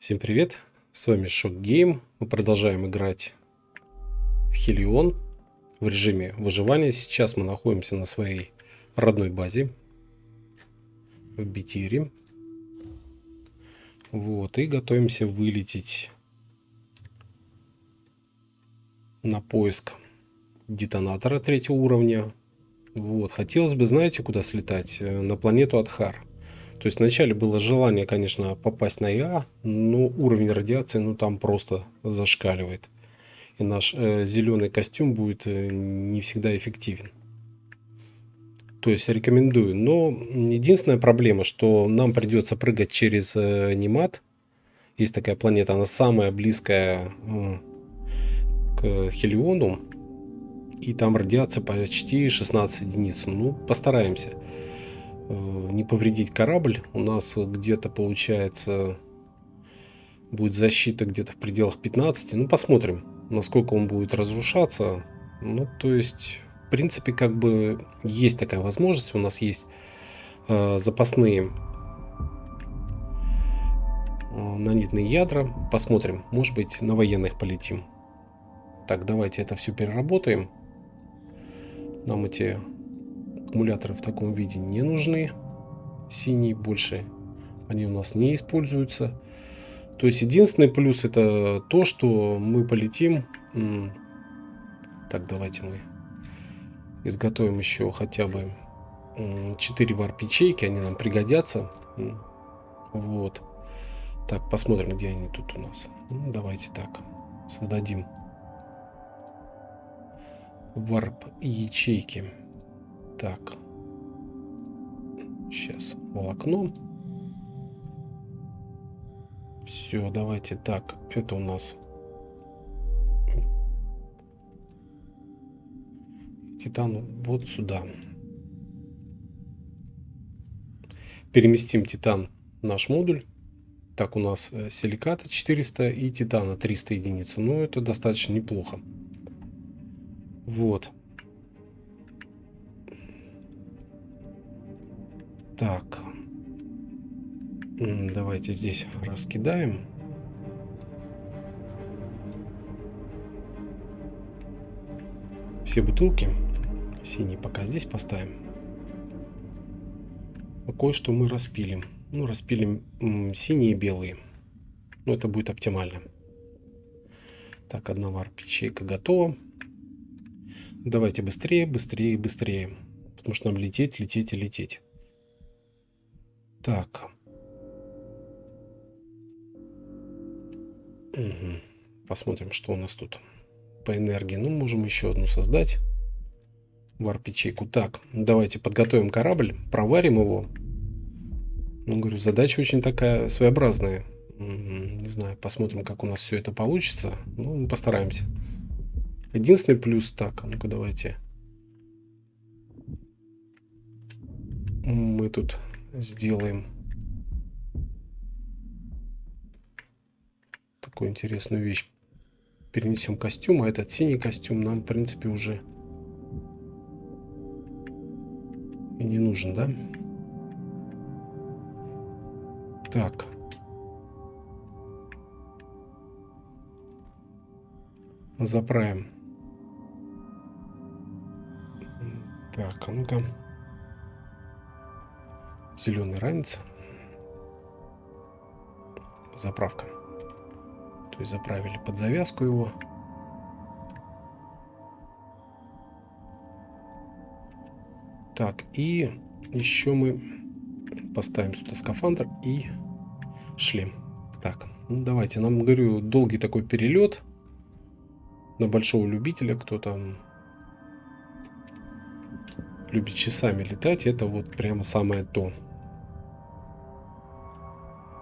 Всем привет, с вами Shock Game. Мы продолжаем играть в Хелион в режиме выживания. Сейчас мы находимся на своей родной базе в Битире. Вот, и готовимся вылететь на поиск детонатора 3-го уровня. Вот, хотелось бы, знаете, куда слетать? На планету Адхар. То есть вначале было желание, конечно, попасть на ИА, но уровень радиации, там просто зашкаливает. И наш зеленый костюм будет не всегда эффективен. То есть рекомендую. Но единственная проблема, что нам придется прыгать через Немат. Есть такая планета, она самая близкая к Хелиону. И там радиация почти 16 единиц. Ну, постараемся не повредить корабль. У нас где-то получается будет защита где-то в пределах 15. Ну, посмотрим, насколько он будет разрушаться. Ну, то есть, в принципе, как бы есть такая возможность. У нас есть запасные нанитные ядра. Посмотрим, может быть, на военных полетим. Так, давайте это все переработаем. Нам эти аккумуляторы в таком виде не нужны. Синие больше они у нас не используются. То есть единственный плюс это то, что мы полетим. Так, давайте мы изготовим еще хотя бы 4 варп-ячейки, они нам пригодятся. Вот. Так, посмотрим, где они тут у нас. Давайте так, создадим варп-ячейки. Так, сейчас волокно. Все, давайте так, это у нас титан вот сюда. Переместим титан в наш модуль. Так, у нас силиката 400 и титана 300 единиц. Ну, это достаточно неплохо. Вот. Так. Давайте здесь раскидаем. Все бутылки. Синие пока здесь поставим. Кое-что мы распилим. Ну, распилим синие и белые. Ну, это будет оптимально. Так, одна варп-ячейка готова. Давайте быстрее, быстрее, быстрее. Потому что нам лететь, лететь и лететь. Так. Угу. Посмотрим, что у нас тут по энергии. Ну, можем еще одну создать. Варп-ячейку. Так, давайте подготовим корабль, проварим его. Ну, говорю, задача очень такая своеобразная. Не знаю, посмотрим, как у нас все это получится. Ну, мы постараемся. Единственный плюс, так, ну-ка давайте. Мы тут сделаем такую интересную вещь. Перенесем костюм, а этот синий костюм нам, в принципе, уже и не нужен, да? Так. Заправим. Так, а ну-ка. Зеленый ранец. Заправка. То есть заправили под завязку его. Так, и еще мы поставим сюда скафандр и шлем. Так, ну давайте. Нам, говорю, долгий такой перелет. На большого любителя, кто там любит часами летать, это вот прямо самое то.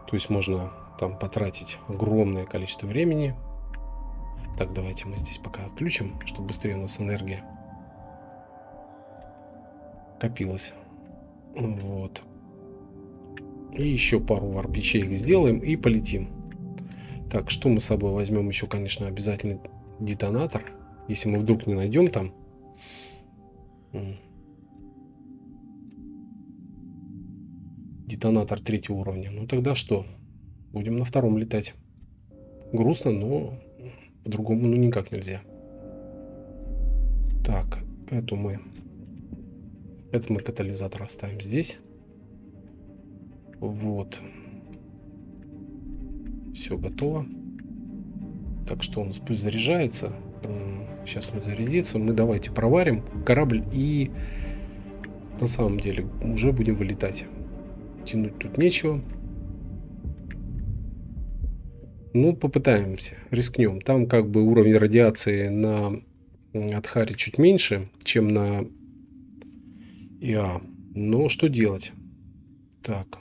То есть можно там потратить огромное количество времени. Так, давайте мы здесь пока отключим, чтобы быстрее у нас энергия копилась. Вот. И еще пару варп-ячеек сделаем и полетим. Так, что мы с собой возьмем еще, конечно, обязательно детонатор. Если мы вдруг не найдем там. Детонатор 3-го уровня. Ну тогда что? Будем на втором летать. Грустно, но по-другому ну никак нельзя. Так, это мы катализатор оставим здесь. Вот. Все готово. Так что у нас пусть заряжается. Сейчас он зарядится. Мы давайте проварим корабль и на самом деле уже будем вылетать. Тянуть тут нечего. Ну, попытаемся, рискнем. Там как бы уровень радиации на Адхаре чуть меньше, чем на ИА. Но что делать? Так.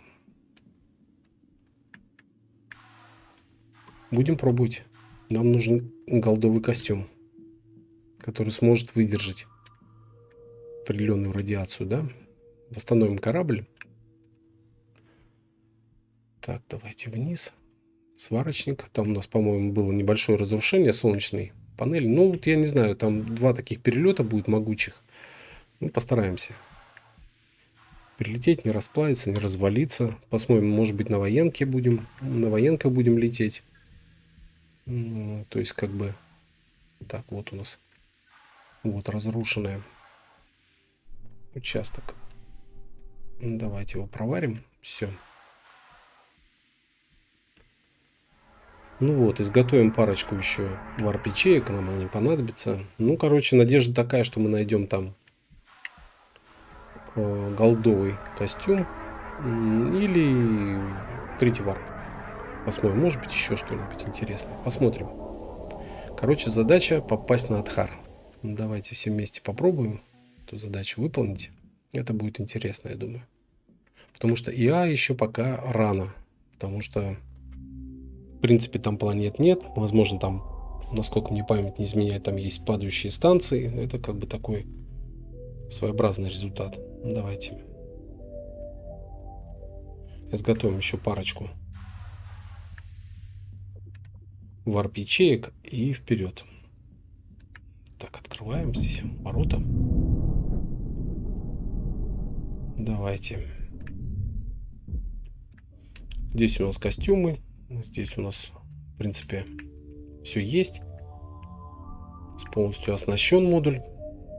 Будем пробовать. Нам нужен голдовый костюм, который сможет выдержать определенную радиацию, да? Восстановим корабль. Так, давайте вниз. Сварочник. Там у нас, по-моему, было небольшое разрушение солнечной панели. Ну, вот я не знаю, там 2 таких перелета будет могучих. Ну, постараемся. Прилететь, не расплавиться, не развалиться. Посмотрим, может быть, на военках будем лететь. То есть, как бы... Так, вот у нас. Вот разрушенный участок. Давайте его проварим. Все. Ну вот, изготовим парочку еще варп-ячеек, нам они понадобятся. Ну, короче, надежда такая, что мы найдем там голдовый костюм или третий варп. Посмотрим, может быть, еще что-нибудь интересное. Посмотрим. Короче, задача попасть на Адхар. Давайте все вместе попробуем эту задачу выполнить. Это будет интересно, я думаю. Потому что ИА еще пока рано. Потому что, в принципе, там планет нет. Возможно, там, насколько мне память не изменяет, там есть падающие станции. Это как бы такой своеобразный результат. Давайте изготовим еще парочку варп-ячеек и вперед. Так, открываем здесь ворота. Давайте. Здесь у нас костюмы. Здесь у нас, в принципе, все есть. Полностью оснащен модуль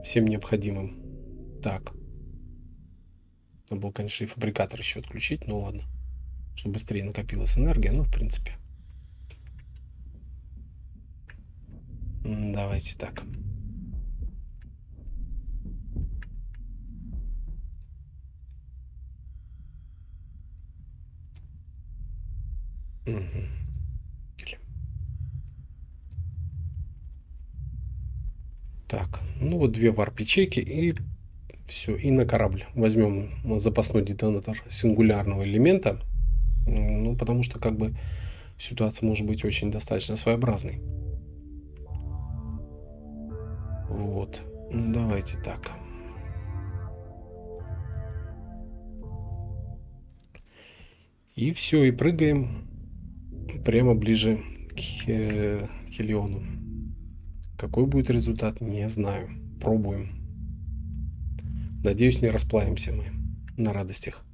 всем необходимым. Так. Надо было, конечно, и фабрикатор еще отключить, но ладно. Чтобы быстрее накопилась энергия. Ну, в принципе. Давайте так. Угу. Так, ну вот 2 варп-ячейки и все, и на корабль. Возьмем запасной детонатор сингулярного элемента. Ну, потому что как бы ситуация может быть очень достаточно своеобразной. Вот. Давайте так. И все, и прыгаем прямо ближе к Хелиону. Какой будет результат, не знаю. Пробуем. Надеюсь, не расплавимся мы на радостях.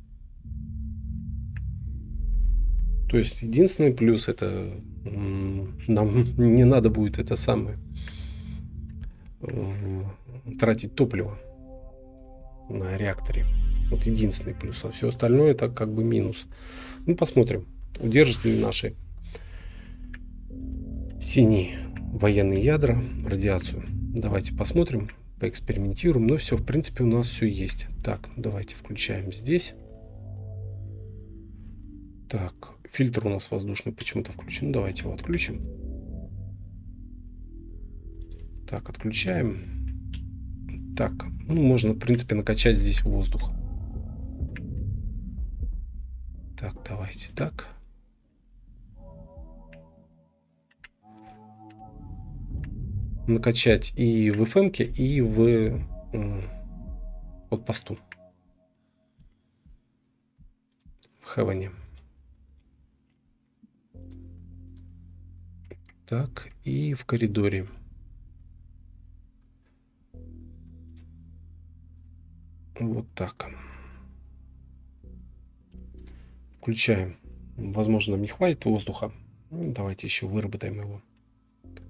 То есть единственный плюс это нам не надо будет это самое тратить топливо на реакторе. Вот единственный плюс. А все остальное это как бы минус. Ну, посмотрим, удержат ли наши синие военные ядра радиацию. Давайте посмотрим, поэкспериментируем. Ну все, в принципе, у нас все есть. Так, давайте включаем здесь. Так, фильтр у нас воздушный почему-то включен. Ну, давайте его отключим. Так, отключаем. Так, ну, можно, в принципе, накачать здесь воздух. Так, давайте так. Накачать и в FM-ке, и в подпосту. В Хевене. Так, и в коридоре. Вот так. Включаем Возможно, нам не хватит воздуха. Ну, давайте еще выработаем его.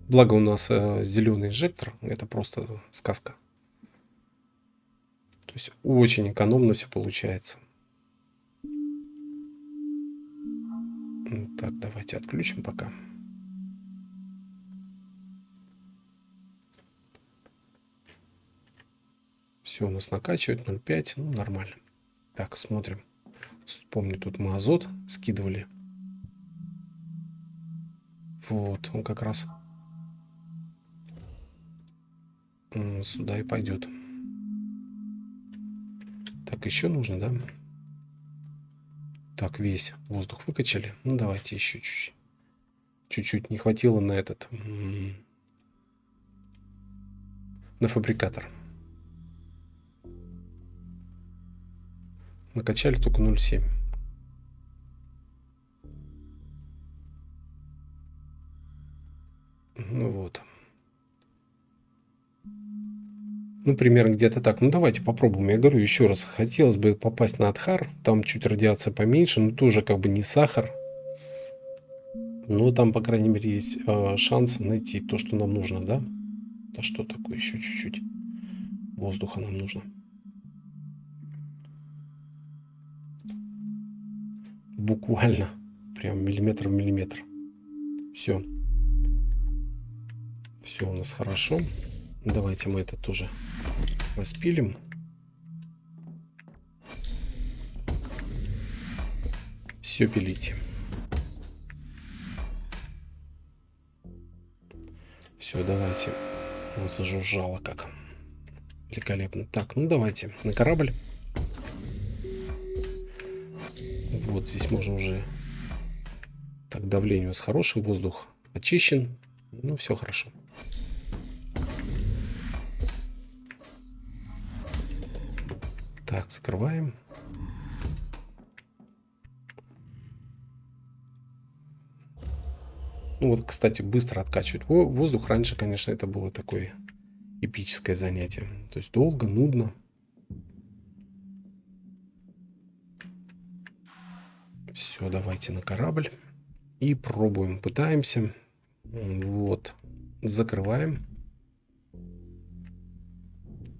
Благо у нас зеленый инжектор. Это просто сказка. То есть очень экономно все получается. Так, давайте отключим пока. Все у нас накачивает 0,5. Ну, нормально. Так, смотрим. Помню, тут мы азот скидывали. Вот, он как раз сюда и пойдет. Так, еще нужно, да? Так, весь воздух выкачали. Ну, давайте еще чуть-чуть. Чуть-чуть не хватило на этот... на фабрикатор. Накачали только 0,7. Ну вот. Ну, примерно где-то так. Ну, давайте попробуем. Я говорю еще раз. Хотелось бы попасть на Адхар. Там чуть радиация поменьше, но тоже как бы не сахар. Но там, по крайней мере, есть шанс найти то, что нам нужно, да? Да что такое? Еще чуть-чуть воздуха нам нужно. Буквально. Прям миллиметр в миллиметр. Все. Все у нас хорошо. Давайте мы это тоже распилим. Все пилите. Все, давайте. Вот зажужжало как. Великолепно. Так, ну давайте на корабль. Вот здесь можно уже... Так, давление у нас хорошее, воздух очищен. Ну, все хорошо. Так, закрываем. Ну вот, кстати, быстро откачивать воздух. Раньше, конечно, это было такое эпическое занятие. То есть долго, нудно. Все, давайте на корабль. И пробуем, пытаемся. Вот. Закрываем.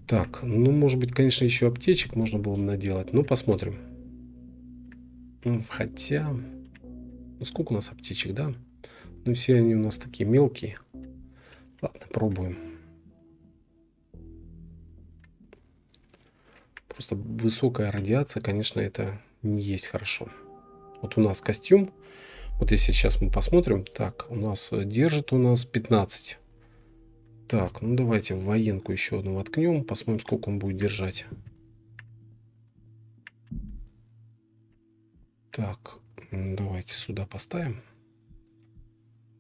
Так, ну, может быть, конечно, еще аптечек можно было бы наделать. Но посмотрим. Хотя... Ну, сколько у нас аптечек, да? Ну, все они у нас такие мелкие. Ладно, пробуем. Просто высокая радиация, конечно, это не есть хорошо. Вот у нас костюм. Вот если сейчас мы посмотрим. Так, у нас держит 15. Так, ну давайте в военку еще одну воткнем. Посмотрим, сколько он будет держать. Так, давайте сюда поставим.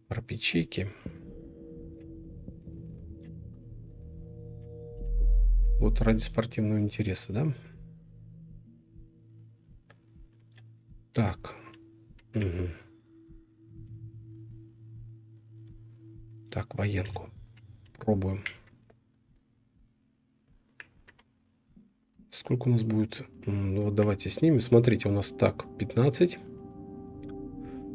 Пропячейки. Вот ради спортивного интереса, да? Так. Угу. Так, военку. Пробуем. Сколько у нас будет? Ну, вот давайте снимем. Смотрите, у нас так, 15.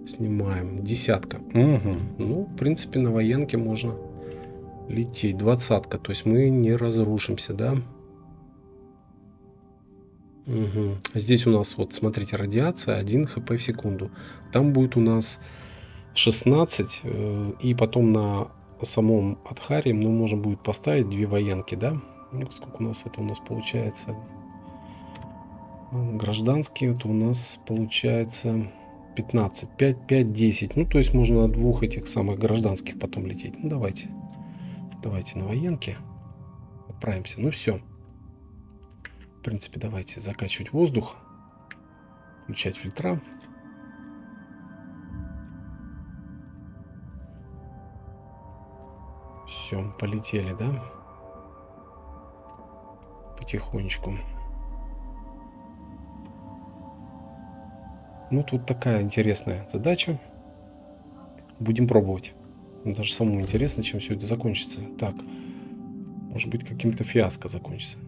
Снимаем. Десятка. Угу. Ну, в принципе, на военке можно лететь. 20-ка. То есть мы не разрушимся, да? Угу. Здесь у нас, вот, смотрите, радиация 1 хп в секунду. Там будет у нас 16. И потом на самом Адхаре мы можем будет поставить 2 военки, да? Ну, сколько у нас это у нас получается? Гражданский это у нас получается 15, 5, 5, 10. Ну, то есть можно на 2 этих самых гражданских потом лететь. Ну, давайте. Давайте на военке отправимся. Ну, все. В принципе, давайте закачивать воздух. Включать фильтра. Все, полетели, да? Потихонечку. Ну, тут такая интересная задача. Будем пробовать. Мне даже самому интересно, чем все это закончится. Так, может быть, каким-то фиаско закончится.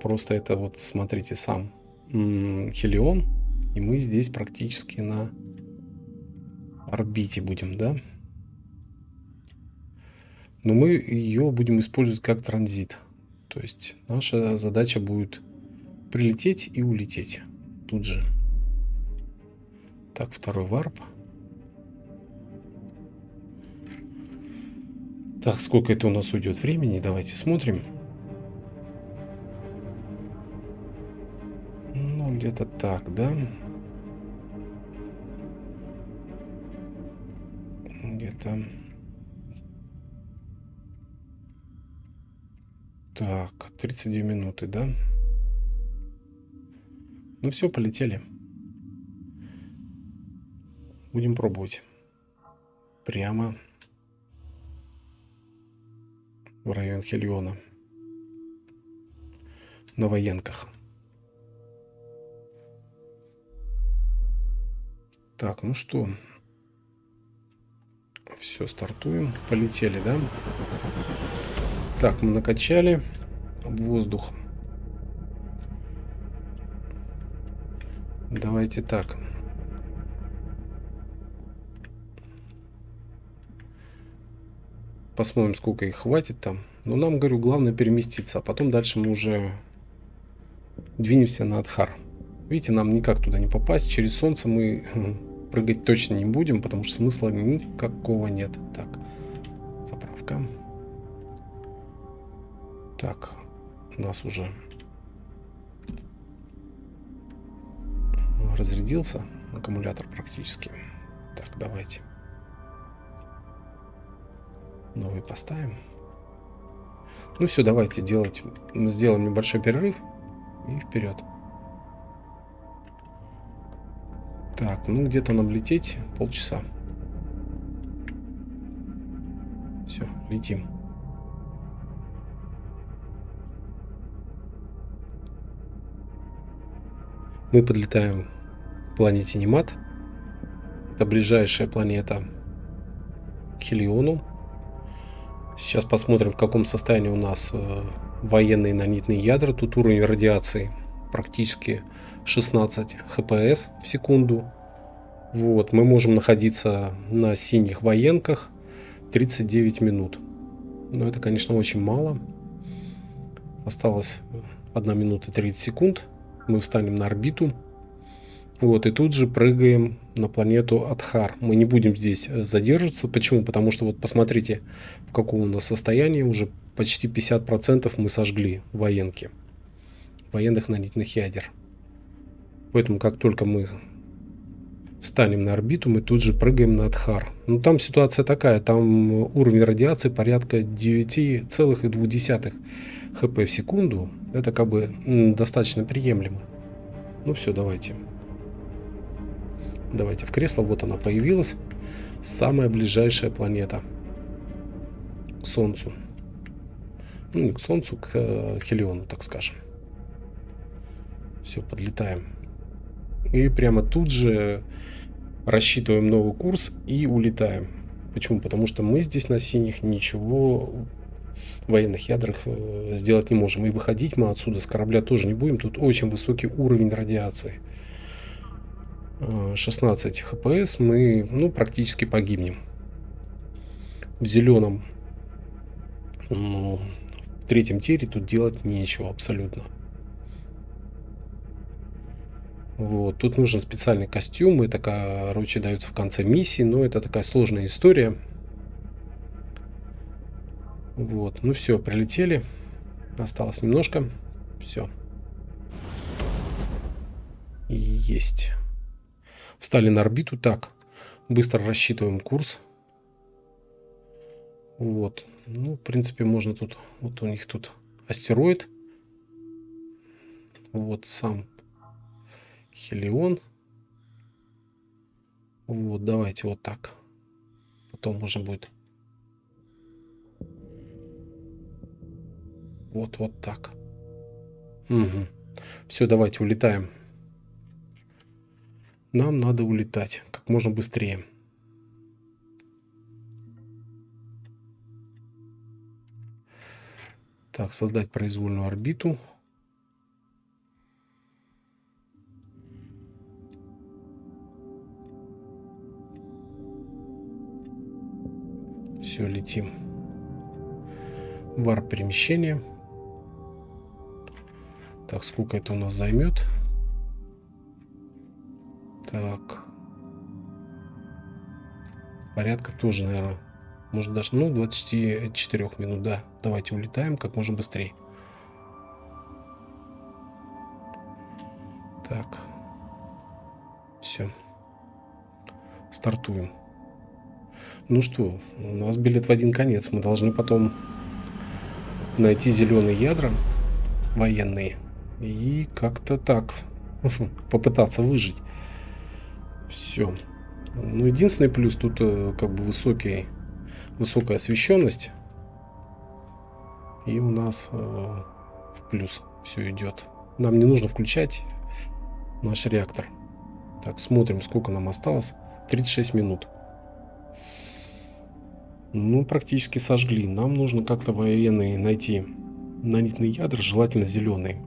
Просто это вот, смотрите, сам Хелион. И мы здесь практически на орбите будем, да? Но мы ее будем использовать как транзит. То есть наша задача будет прилететь и улететь тут же. Так, второй варп. Так, сколько это у нас уйдет времени? Давайте смотрим. Ну, где-то так, да? Где-то... Так, 32 минуты, да? Ну все, полетели. Будем пробовать. Прямо в район Хелиона. На военках. Так, ну что? Все, стартуем. Полетели, да? Так, мы накачали воздух. Давайте так. Посмотрим, сколько их хватит там. Но нам, говорю, главное переместиться. А потом дальше мы уже двинемся на Адхар. Видите, нам никак туда не попасть. Через солнце мы прыгать точно не будем, потому что смысла никакого нет. Так, заправка. Так, у нас уже разрядился аккумулятор практически. Так, давайте. Новый поставим. Ну все, давайте делать. Мы сделаем небольшой перерыв и вперед. Так, ну где-то нам лететь полчаса. Все, летим. Мы подлетаем к планете Немат. Это ближайшая планета к Хелиону. Сейчас посмотрим, в каком состоянии у нас военные нанитные ядра. Тут уровень радиации практически 16 хпс в секунду. Вот, мы можем находиться на синих военках 39 минут. Но это, конечно, очень мало. Осталось 1 минута 30 секунд. Мы встанем на орбиту. Вот, и тут же прыгаем на планету Адхар. Мы не будем здесь задерживаться. Почему? Потому что вот посмотрите, в каком у нас состоянии. Уже почти 50% мы сожгли военки. Военных нанитных ядер. Поэтому, как только мы встанем на орбиту, мы тут же прыгаем на Адхар. Ну, там ситуация такая. Там уровень радиации порядка 9,2 хп в секунду. Это как бы достаточно приемлемо. Ну все, давайте. Давайте в кресло. Вот она появилась. Самая ближайшая планета к Солнцу. Ну, не к Солнцу, к Хелиону, так скажем. Все, подлетаем. И прямо тут же рассчитываем новый курс и улетаем. Почему? Потому что мы здесь на синих ничего в военных ядрах сделать не можем. И выходить мы отсюда с корабля тоже не будем. Тут очень высокий уровень радиации. 16 хпс, мы практически погибнем. В зеленом, в третьем тире тут делать нечего абсолютно. Вот, тут нужен специальный костюм, это, короче, дается в конце миссии, но это такая сложная история. Вот, ну все, прилетели, осталось немножко, все. Есть. Встали на орбиту, так, быстро рассчитываем курс. Вот, ну, в принципе, можно тут, вот у них тут астероид. Вот сам Хелион. Вот, давайте вот так. Потом можно будет. Вот так. Угу. Все, давайте улетаем. Нам надо улетать как можно быстрее. Так, создать произвольную орбиту. Все, летим. Варп перемещения. Так, сколько это у нас займет? Так. Порядка тоже, наверное, может даже, 24 минут, да. Давайте улетаем как можно быстрее. Так. Все. Стартуем. Ну что, у нас билет в один конец. Мы должны потом найти зеленые ядра военные и как-то так попытаться выжить. Все. Ну, единственный плюс тут как бы высокая освещенность. И у нас в плюс все идет. Нам не нужно включать наш реактор. Так, смотрим, сколько нам осталось. 36 минут. Ну, практически сожгли. Нам нужно как-то военные найти нанитные ядра, желательно зеленые.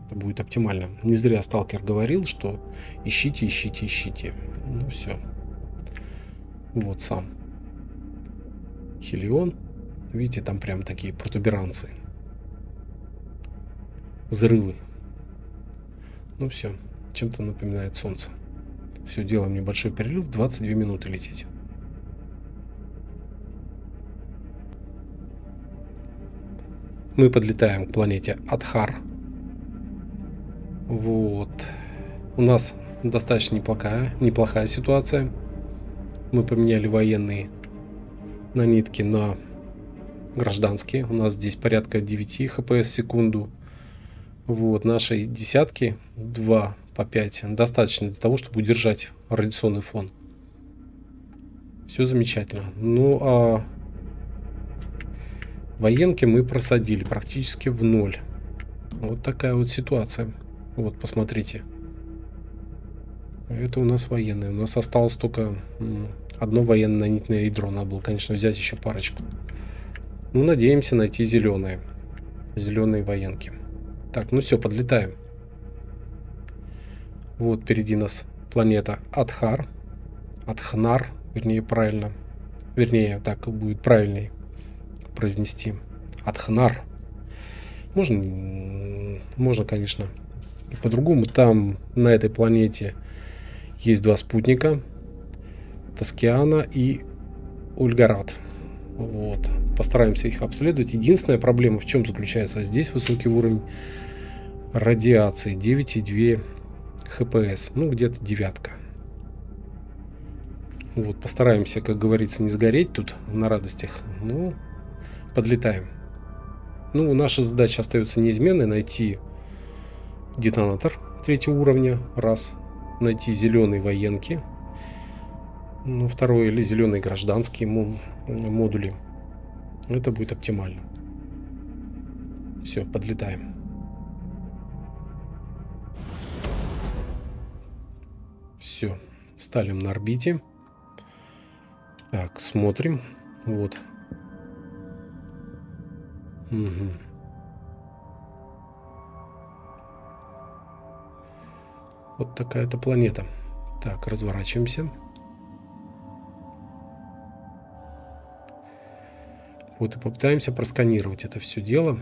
Это будет оптимально. Не зря сталкер говорил, что ищите, ищите, ищите. Ну все. Вот сам Хелион. Видите, там прям такие протуберанцы. Взрывы. Ну все. Чем-то напоминает солнце. Все, делаем небольшой перерыв. 22 минуты лететь. Мы подлетаем к планете Адхар. Вот. У нас достаточно неплохая ситуация. Мы поменяли военные нанитки на гражданские. У нас здесь порядка 9 хпс в секунду. Вот. Наши десятки 2 по 5 достаточно для того, чтобы удержать радиационный фон. Все замечательно. Ну а военки мы просадили практически в ноль. Вот такая вот ситуация. Вот, посмотрите. Это у нас военные. У нас осталось только одно военное нанитное ядро. Надо было, конечно, взять еще парочку. Ну, надеемся найти зеленые. Зеленые военки. Так, ну все, подлетаем. Вот впереди нас планета Адхар. Адхнар, вернее, правильно. Вернее, так будет правильнее произнести. Адхнар. Можно, конечно, и по-другому. Там, на этой планете, есть два спутника. Тоскиана и Ульгарат. Вот. Постараемся их обследовать. Единственная проблема в чем заключается? Здесь высокий уровень радиации. 9,2 хпс. Ну, где-то девятка. Вот. Постараемся, как говорится, не сгореть тут на радостях. Ну, подлетаем. Ну, наша задача остается неизменной. Найти детонатор 3-го уровня. Раз. Найти зеленые военки. Ну, второе, или зеленые гражданские модули. Это будет оптимально. Все, подлетаем. Все, встали на орбите. Так, смотрим. Вот. Угу. Вот такая-то планета. Так, разворачиваемся. Вот и попытаемся просканировать это все дело.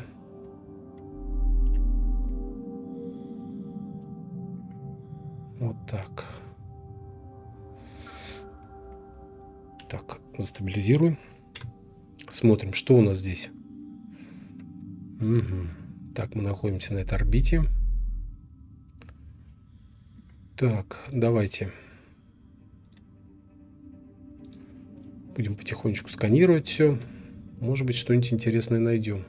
Вот так. Так, застабилизируем. Смотрим, что у нас здесь. Угу. Так, мы находимся на этой орбите. Так, давайте. Будем потихонечку сканировать все. Может быть, что-нибудь интересное найдем.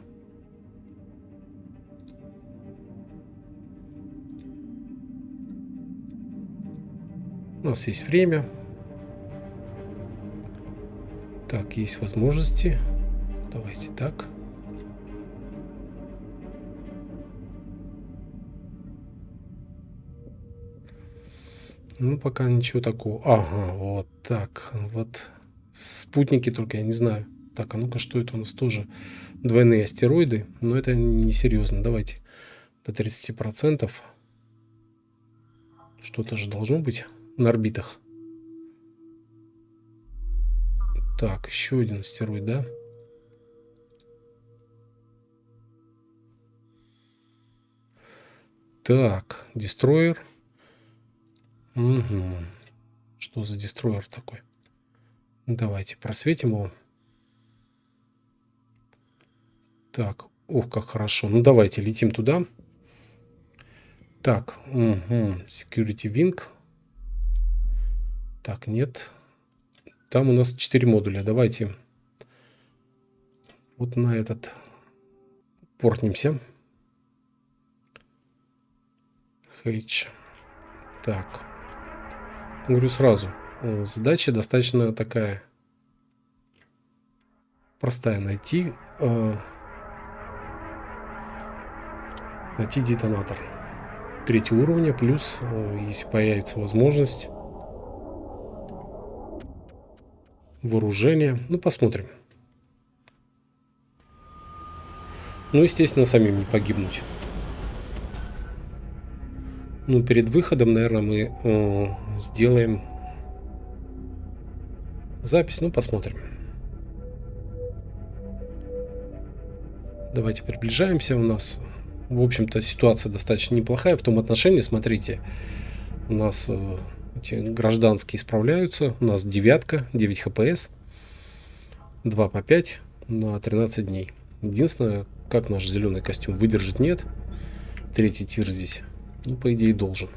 У нас есть время. Так, есть возможности. Давайте так. Ну, пока ничего такого. Ага, вот так. Вот спутники только, я не знаю. Так, а ну-ка, что это у нас тоже? Двойные астероиды. Но это несерьезно. Давайте до 30%. Что-то же должно быть на орбитах. Так, еще один астероид, да? Так, дестройер. Угу. Что за дестройер такой? Давайте просветим его. Так, ох, как хорошо. Ну, давайте летим туда. Так, угу. Security Wing. Так, нет. Там у нас 4 модуля. Давайте вот на этот портнемся. Хейдж. Так. Говорю сразу. Задача достаточно такая простая. Найти детонатор 3-го уровня. Плюс, если появится возможность, вооружение. Ну, посмотрим. Ну, естественно, самим не погибнуть. Ну, перед выходом, наверное, мы сделаем запись. Ну, посмотрим. Давайте приближаемся. У нас, в общем-то, ситуация достаточно неплохая в том отношении. Смотрите, у нас эти гражданские справляются. У нас 9 хпс. 2 по 5 на 13 дней. Единственное, как наш зеленый костюм выдержит, нет. 3-й тир здесь, ну, по идее, должен.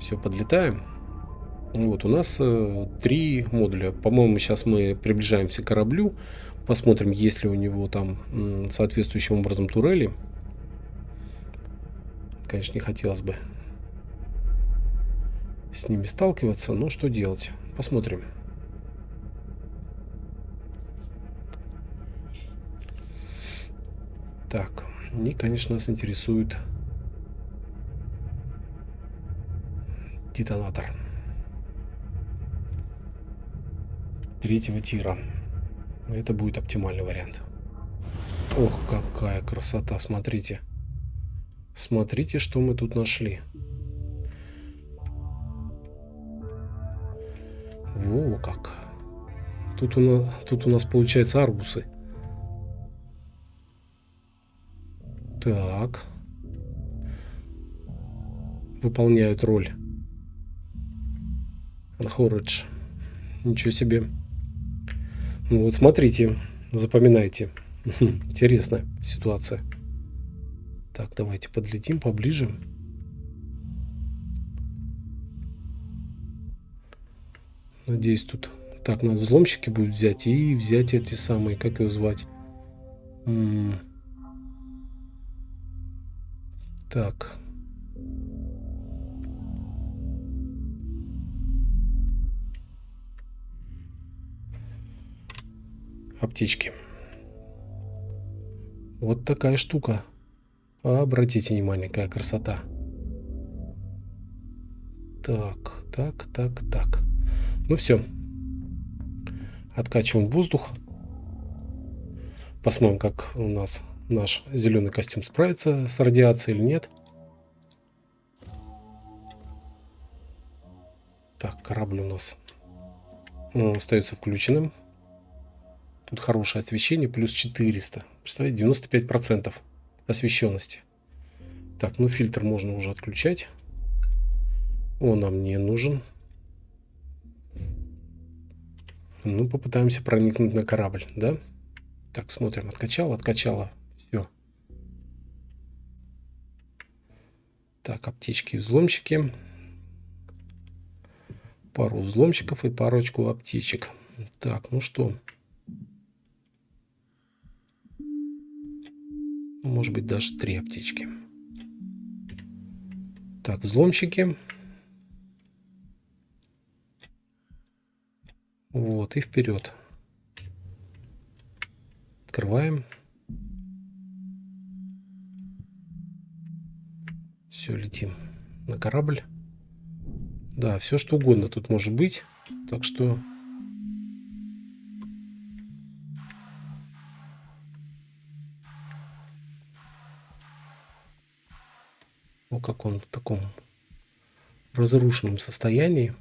Все, подлетаем. Вот, у нас 3 модуля. По-моему, сейчас мы приближаемся к кораблю. Посмотрим, есть ли у него там соответствующим образом турели. Конечно, не хотелось бы с ними сталкиваться, но что делать? Посмотрим. Так, и, конечно, нас интересует детонатор 3-го тира. Это будет оптимальный вариант. Ох, какая красота, смотрите. Смотрите, что мы тут нашли. Во как. Тут у нас получается аргусы. Так. Выполняют роль. Анхоридж. Ничего себе. Ну вот смотрите, запоминайте. Интересная ситуация. Так, давайте подлетим поближе. Надеюсь, тут... Так, надо взломщики будут взять и взять эти самые, как его звать? Так. Аптечки. Вот такая штука. Обратите внимание, какая красота. Так, так, так, так. Ну все. Откачиваем воздух. Посмотрим, как у нас наш зеленый костюм справится с радиацией или нет. Так, корабль у нас остается включенным. Тут хорошее освещение, плюс 400. Представляете, 95% освещенности. Так, ну фильтр можно уже отключать. Он нам не нужен. Ну, попытаемся проникнуть на корабль, да? Так, смотрим, откачала. Все. Так, аптечки и взломщики. Пару взломщиков и парочку аптечек. Так, ну что? Может быть, даже 3 аптечки. Так, взломщики. Вот, и вперед. Открываем. Все, летим на корабль. Да, все что угодно тут может быть. Так что... Ну, как он в таком разрушенном состоянии.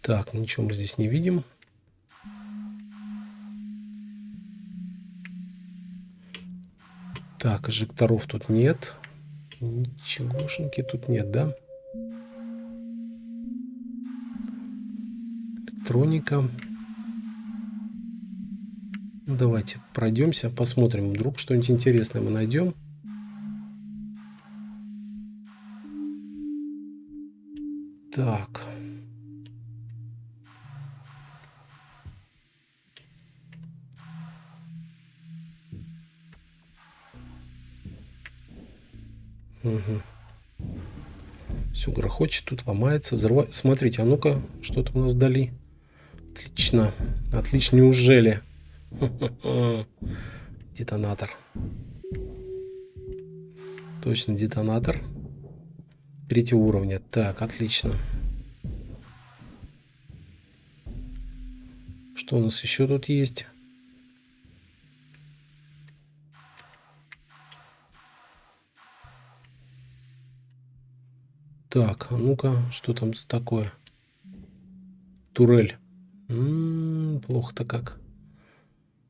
Так, ничего мы здесь не видим. Так, инжекторов тут нет. Ничегошеньки тут нет, да? Электроника. Давайте пройдемся, посмотрим. Вдруг что-нибудь интересное мы найдем. Так. Угу. Все грохочет, тут ломается, взрывает. Смотрите, а ну-ка, что-то у нас вдали. Отлично. Отлично, неужели? Детонатор. Точно детонатор. 3-го уровня. Так, отлично. Что у нас еще тут есть? Так, а ну-ка, что там такое? Турель. Плохо-то как.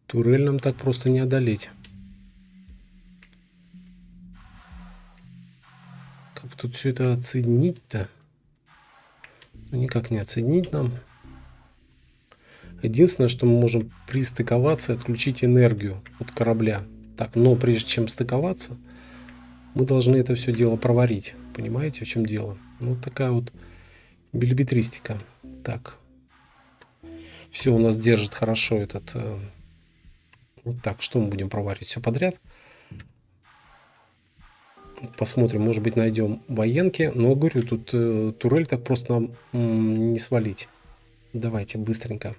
Турель нам так просто не одолеть. Как тут все это оценить-то? Ну, никак не оценить нам. Единственное, что мы можем пристыковаться и отключить энергию от корабля. Так, но прежде чем стыковаться, мы должны это все дело проварить. Понимаете, в чем дело? Вот такая вот билибетристика. Так. Все у нас держит хорошо этот... Вот так, что мы будем проварить? Все подряд. Посмотрим, может быть, найдем военки. Но, говорю, тут турель так просто нам не свалить. Давайте быстренько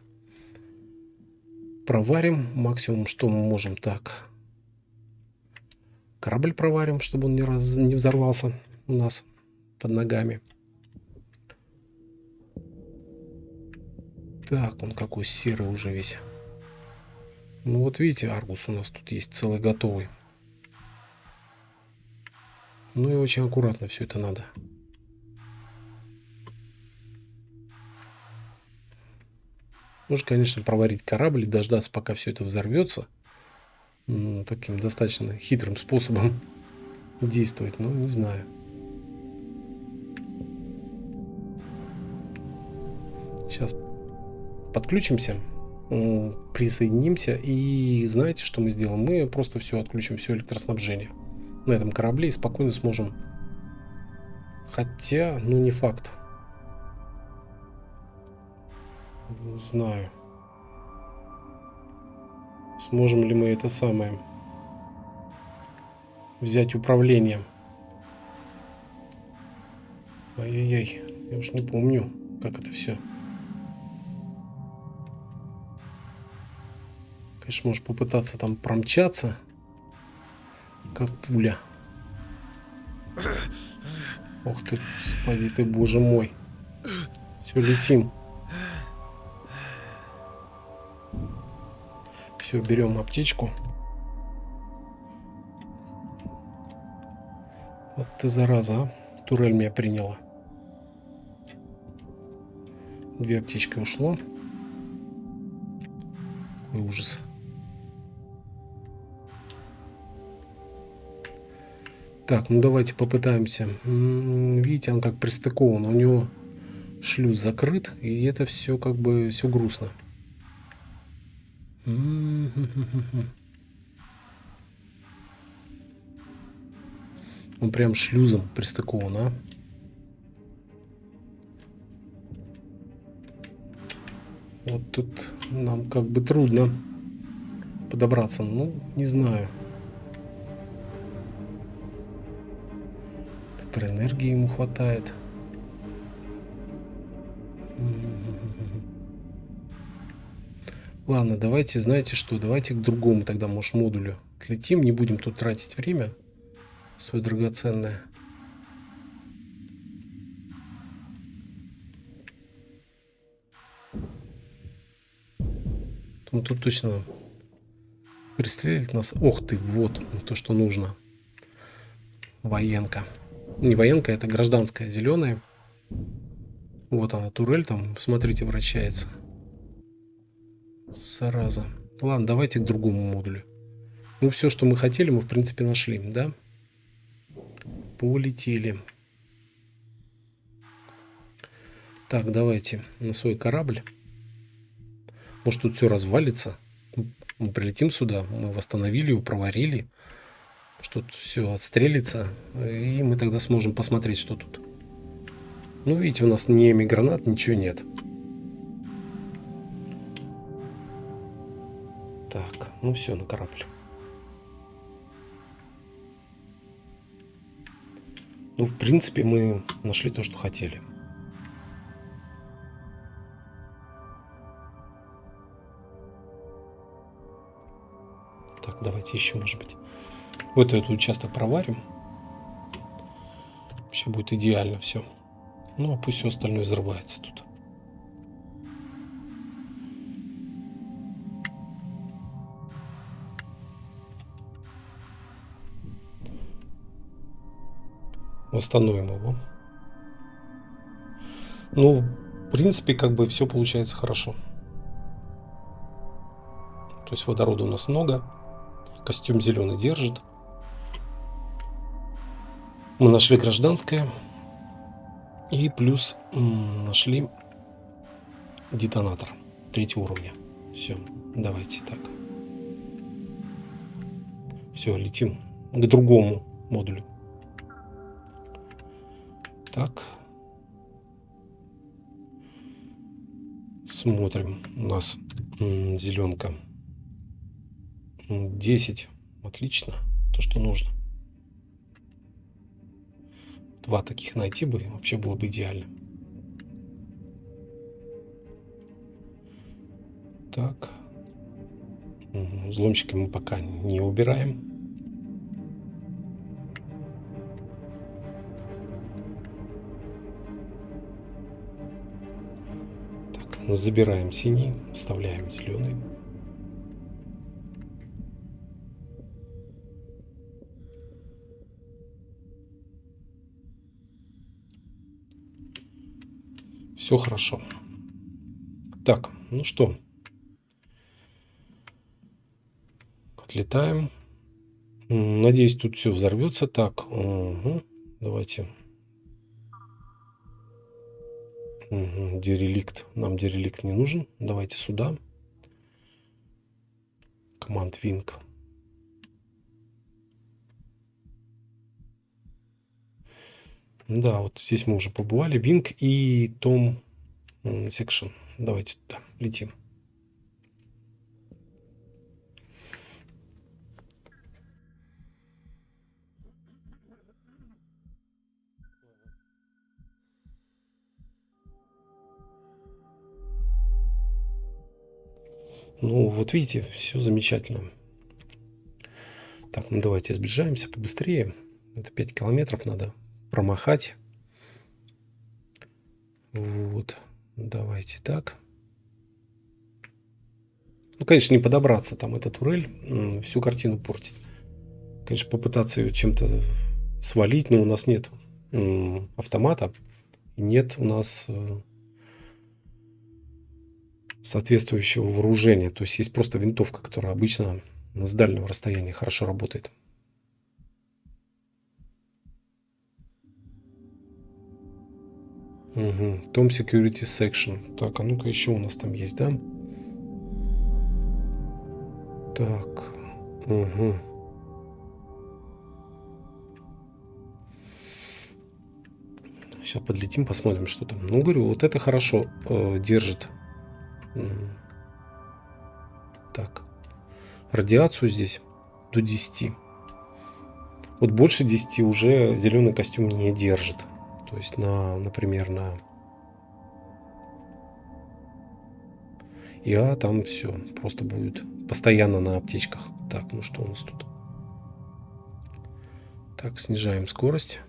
проварим. Максимум, что мы можем. Так. Корабль проварим, чтобы он не взорвался у нас под ногами. Так, он какой серый уже весь. Ну вот видите, Аргус у нас тут есть целый готовый. Ну и очень аккуратно все это надо. Можно, конечно, проварить корабль и дождаться, пока все это взорвется. Таким достаточно хитрым способом действовать, но не знаю. Сейчас подключимся, присоединимся, и знаете, что мы сделаем? Мы просто все отключим, все электроснабжение на этом корабле и спокойно сможем. Хотя, ну не факт. Не знаю. Сможем ли мы это самое взять управление? Ай-яй-яй, я уж не помню, как это все. Конечно, можешь попытаться там промчаться, как пуля. Ох ты, господи ты, боже мой. Все, летим. Все, берем аптечку. Вот ты зараза, а. Турель меня приняла. 2 аптечки ушло. Какой ужас. Так, ну давайте попытаемся. Видите, он как пристыкован. У него шлюз закрыт, и это все как бы все грустно. Он прям шлюзом пристыкован, а? Вот тут нам как бы трудно подобраться. Ну, не знаю. Электроэнергии ему хватает. Ладно, давайте, знаете что, давайте к другому тогда, может, модулю отлетим. Не будем тут тратить время свое драгоценное. Ну, тут точно пристрелит нас. Ох ты, вот то, что нужно. Военка. Не военка, это гражданская зеленая. Вот она, турель там, смотрите, вращается. Зараза. Ладно, давайте к другому модулю. Ну, все, что мы хотели, мы, в принципе, нашли, да? Полетели. Так, давайте на свой корабль. Может, тут все развалится. Мы прилетим сюда, мы восстановили его, проварили. Что тут все отстрелится. И мы тогда сможем посмотреть, что тут. Ну, видите, у нас ни гранат, ничего нет. Так, ну все, на корабль. Ну, в принципе, мы нашли то, что хотели. Так, давайте еще, может быть, вот этот участок проварим. Вообще будет идеально все. Ну, а пусть все остальное взрывается тут. Восстановим его. Ну, в принципе, как бы все получается хорошо. То есть водорода у нас много. Костюм зеленый держит. Мы нашли гражданское. И плюс нашли детонатор 3-го уровня. Все, давайте так. Все, летим к другому модулю. Так. Смотрим. У нас зеленка 10. Отлично. То, что нужно. 2 таких найти бы, вообще было бы идеально. Так. Взломщики мы пока не убираем. Так, забираем синий, вставляем зеленый. Все хорошо. Так, ну что, отлетаем. Надеюсь, тут все взорвется. Так, угу. Давайте. Угу. Дереликт. Нам дереликт не нужен. Давайте сюда. Команд Wing. Да, вот здесь мы уже побывали. Wing и Tom Section. Давайте туда летим. Ну, вот видите, все замечательно. Так, ну давайте сближаемся побыстрее. Это 5 километров надо промахать. Вот. Давайте так. Ну, конечно, не подобраться. Там эта турель всю картину портит. Конечно, попытаться ее чем-то свалить, но у нас нет автомата. Нет у нас соответствующего вооружения. То есть есть просто винтовка, которая обычно с дальнего расстояния хорошо работает. Угу. Tom Security Section. Так, а ну-ка еще у нас там есть, да? Так. Угу. Сейчас подлетим, посмотрим, что там. Ну, говорю, вот это хорошо держит. Так. Радиацию здесь до 10. Вот больше 10 уже зеленый костюм не держит. То есть, например, на ИА там все просто будет постоянно на аптечках. Так, ну что у нас тут? Так, снижаем скорость.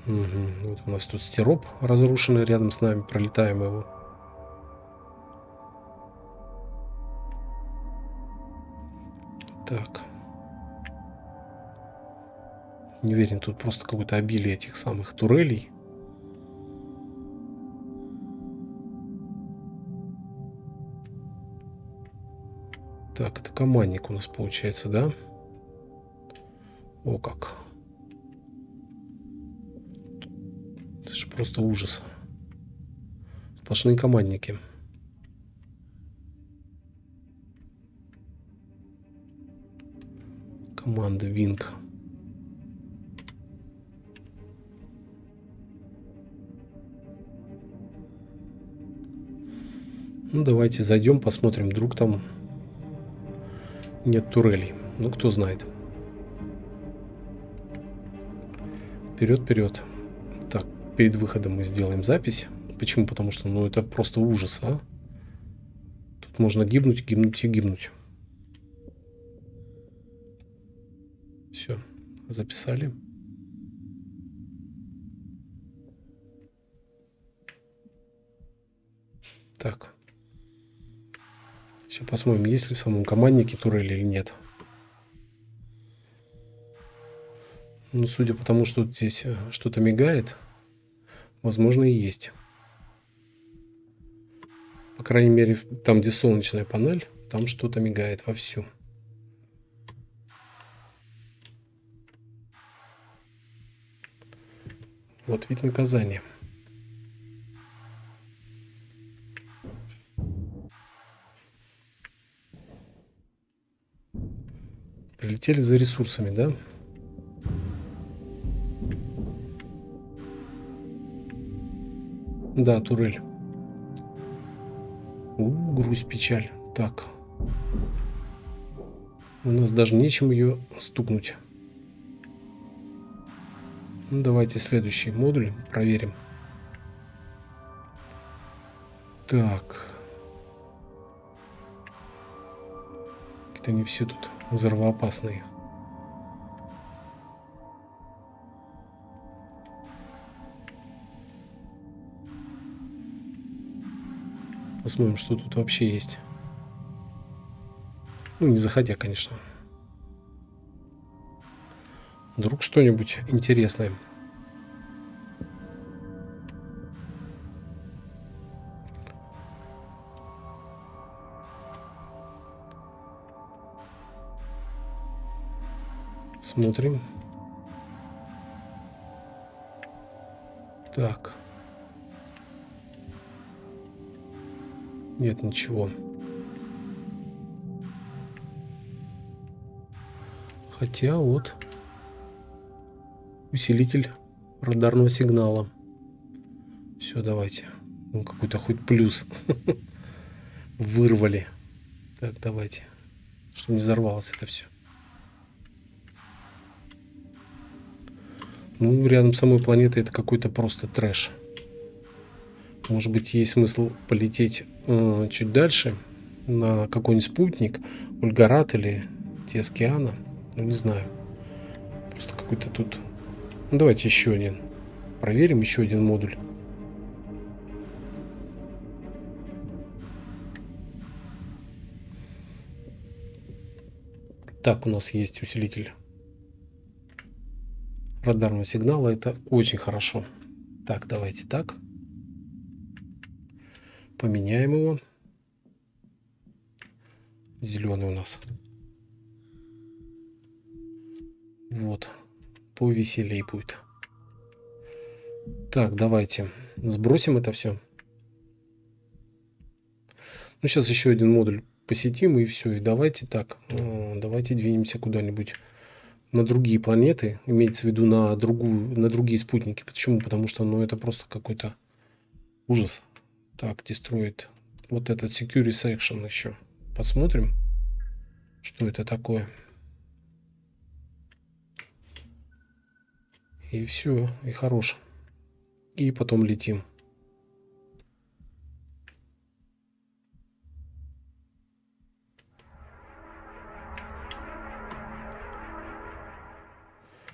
Угу. Вот у нас тут стероп разрушенный рядом с нами. Пролетаем его. Так. Не уверен, тут просто какое-то обилие этих самых турелей. Так, это командник у нас получается, да? О как. Это же просто ужас. Сплошные командники. Команда Винг. Ну, давайте зайдем, посмотрим, вдруг там нет турелей. Ну, кто знает. Вперед, вперед. Так, перед выходом мы сделаем запись. Почему? Потому что, ну, это просто ужас, а? Тут можно гибнуть, гибнуть и гибнуть. Все, записали. Так. Сейчас посмотрим, есть ли в самом команднике турели или нет. Ну, судя по тому, что здесь что-то мигает, возможно, и есть. По крайней мере, там, где солнечная панель, там что-то мигает вовсю. Вот вид наказания. Прилетели за ресурсами, да? Да, турель. Грусть, печаль. Так. У нас даже нечем ее стукнуть. Ну, давайте следующий модуль проверим. Так. Какие-то не все тут взрывоопасные. Посмотрим, что тут вообще есть. Ну, не заходя, конечно. Вдруг что-нибудь интересное. Смотрим. Так. Нет ничего. Хотя вот усилитель радарного сигнала. Все, давайте. Ну, какой-то хоть плюс. Вырвали. Так, давайте. Чтобы не взорвалось это все. Ну, рядом с самой планетой это какой-то просто трэш. Может быть, есть смысл полететь чуть дальше на какой-нибудь спутник, Ульгарат или Тиаскиана. Ну, не знаю. Просто какой-то тут... Ну, давайте еще один. Проверим еще один модуль. Так, у нас есть усилитель радарного сигнала. Это очень хорошо. Так, давайте так. Поменяем его. Зеленый у нас. Вот. Повеселей будет. Так, давайте сбросим это все. Ну, сейчас еще один модуль посетим, и все. И давайте так. Давайте двинемся куда-нибудь на другие планеты. Имеется в виду на другие спутники. Почему? Потому что, ну, это просто какой-то ужас. Так, дестроит. Вот этот Security Section еще. Посмотрим, что это такое. И все, и хорош. И потом летим.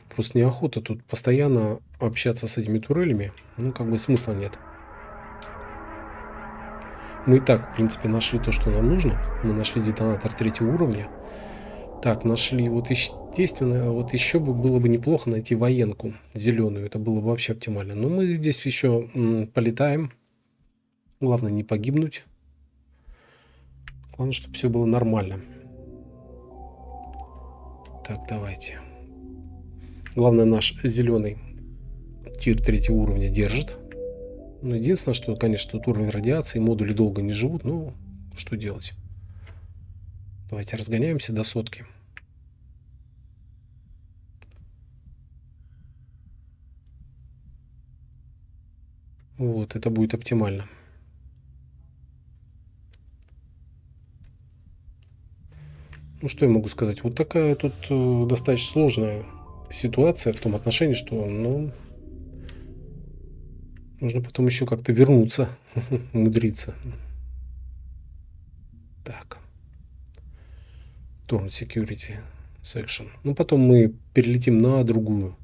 Просто неохота тут постоянно общаться с этими турелями. Ну, как бы смысла нет. Мы и так, в принципе, нашли то, что нам нужно. Мы нашли детонатор 3-го уровня. Так, нашли. Вот, естественно, вот еще бы было бы неплохо найти военку зеленую. Это было бы вообще оптимально. Но мы здесь еще полетаем. Главное не погибнуть. Главное, чтобы все было нормально. Так, давайте. Главное, наш зеленый тир 3 уровня держит. Ну, единственное, что, конечно, тут уровень радиации, модули долго не живут. Ну, что делать? Давайте разгоняемся до 100. Вот, это будет оптимально. Ну, что я могу сказать? Вот такая тут достаточно сложная ситуация в том отношении, что, ну, нужно потом еще как-то вернуться, умудриться. Так. Torn Security Section. Ну, потом мы перелетим на другой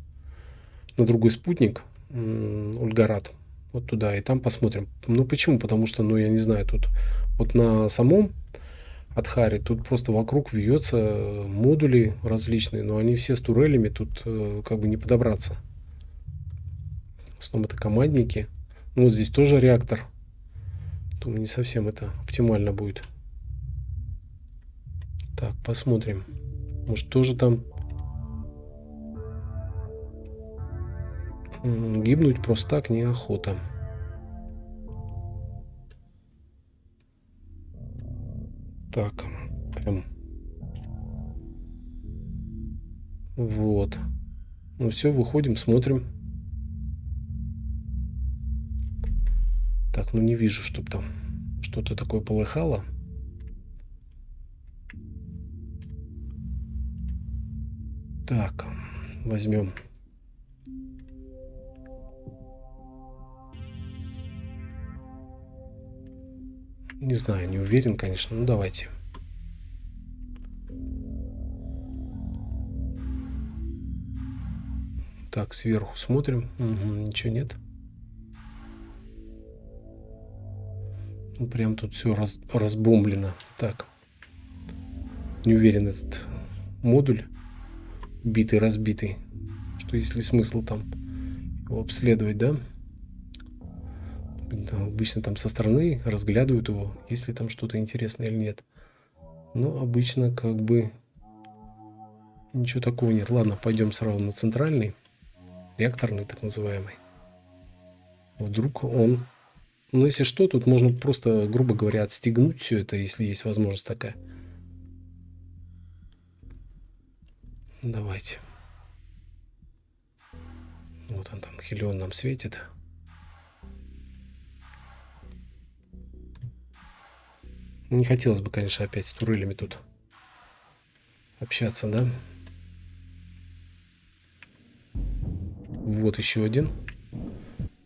спутник, Ульгарат. Вот туда, и там посмотрим. Ну, почему? Потому что, ну, я не знаю, тут вот на самом Адхаре тут просто вокруг вьется модули различные, но они все с турелями, тут как бы не подобраться. В основном это командники. Ну, вот здесь тоже реактор. Думаю, не совсем это оптимально будет. Так, посмотрим. Может, тоже там гибнуть просто так неохота. Так, вот. Ну все, выходим, смотрим. Так, ну не вижу, чтоб там что-то такое полыхало. Так, возьмем. Не знаю, не уверен, конечно. Ну давайте. Так, сверху смотрим. Угу, ничего нет. Ну, прям тут все разбомблено. Так. Не уверен этот модуль. Битый, разбитый. Что есть ли смысл там его обследовать, да? Да, обычно там со стороны разглядывают его, есть ли там что-то интересное или нет. Но обычно как бы ничего такого нет. Ладно, пойдем сразу на центральный, реакторный так называемый. Вдруг он... Ну, если что, тут можно просто, грубо говоря, отстегнуть все это, если есть возможность такая. Давайте. Вот он там, Хелион нам светит. Не хотелось бы, конечно, опять с турелями тут общаться, да? Вот еще один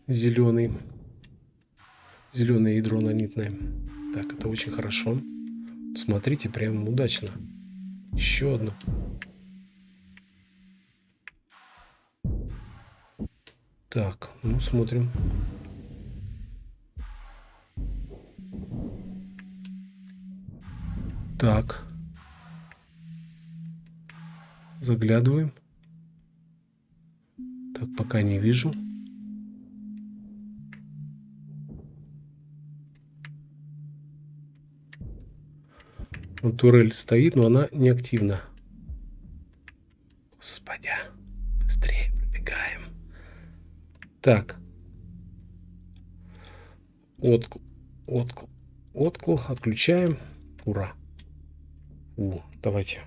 зеленый. Зеленое ядро нанитное. Так, это очень хорошо. Смотрите, прям удачно. Еще одно. Так, ну смотрим. Так. Заглядываем. Так, пока не вижу. Вот турель стоит, но она не активна. Господи. Быстрее пробегаем. Так. Откл. Отключаем. Ура. Давайте.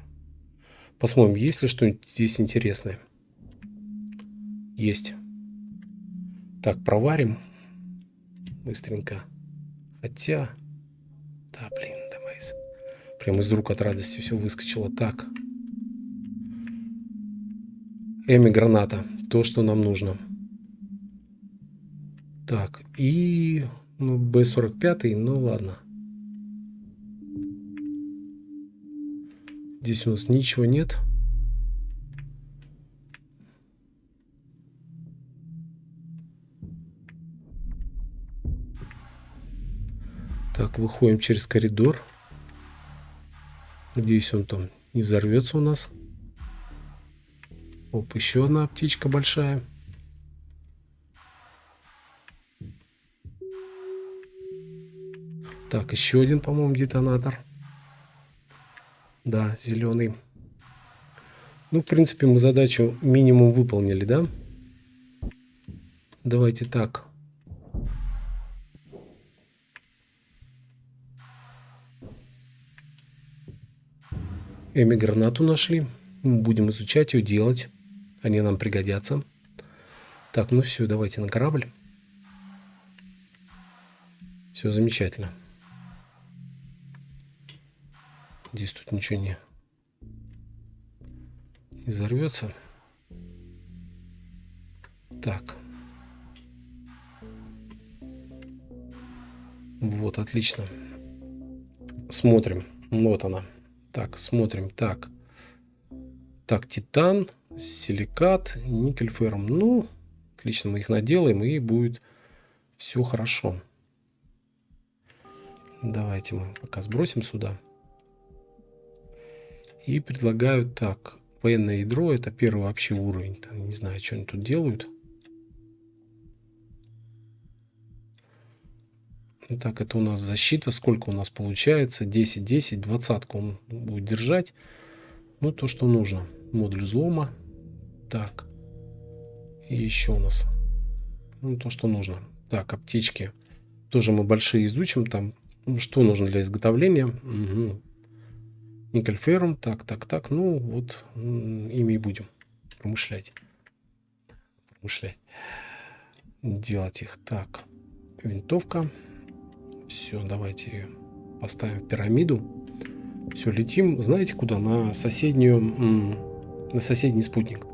Посмотрим, есть ли что-нибудь здесь интересное. Есть. Так, проварим. Быстренько. Хотя... Да, блин, давай. Прям из рук от радости все выскочило. Так. Граната. То, что нам нужно. Так, и... Ну, Б-45, ну ладно. Здесь у нас ничего нет. Так, выходим через коридор. Надеюсь, он там Не взорвется у нас. Оп, еще одна птичка большая. Так, еще один, по-моему, детонатор. Да, зеленый. Ну, в принципе, мы задачу минимум выполнили, да? Давайте так. Эми-гранату нашли. Мы будем изучать ее, делать. Они нам пригодятся. Так, ну все, давайте на корабль. Все замечательно. Здесь тут ничего не взорвется. Так. Вот, отлично. Смотрим. Вот она. Так, смотрим. Так. Так, титан, силикат, никель, феррум. Ну, отлично, мы их наделаем, и будет все хорошо. Давайте мы пока сбросим сюда. И предлагаю так. Военное ядро — это первый вообще уровень. Там, не знаю, что они тут делают. Так, это у нас защита. Сколько у нас получается? 10, 10, 20 он будет держать. Ну, то, что нужно. Модуль взлома. Так. И еще у нас. Ну, то, что нужно. Так, аптечки. Тоже мы большие изучим. Там, что нужно для изготовления. Угу. Никель, феррум. Так, так, так. Ну, вот ими и будем промышлять. Делать их. Так. Винтовка. Все, давайте ее поставим в пирамиду. Все, летим, знаете куда? На соседний спутник.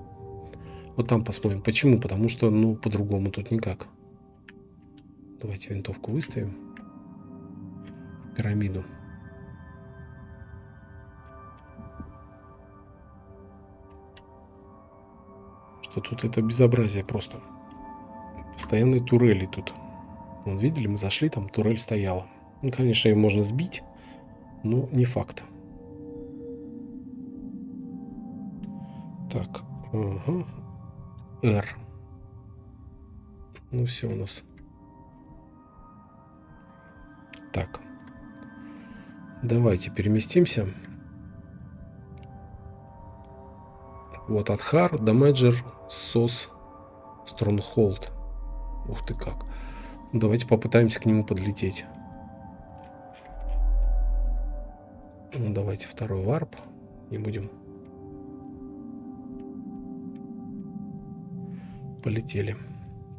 Вот там посмотрим. Почему? Потому что, ну, по-другому тут никак. Давайте винтовку выставим. В пирамиду. Что тут это безобразие просто. Постоянные турели тут. Вон, видели, мы зашли, там турель стояла. Ну, конечно, ее можно сбить, но не факт. Так, ага. R. Ну все у нас. Так. Давайте переместимся. Вот Адхар, Дамеджер, Сос, Стронгхолд. Ух ты как. Давайте попытаемся к нему подлететь. Ну, давайте второй варп. Не будем. Полетели.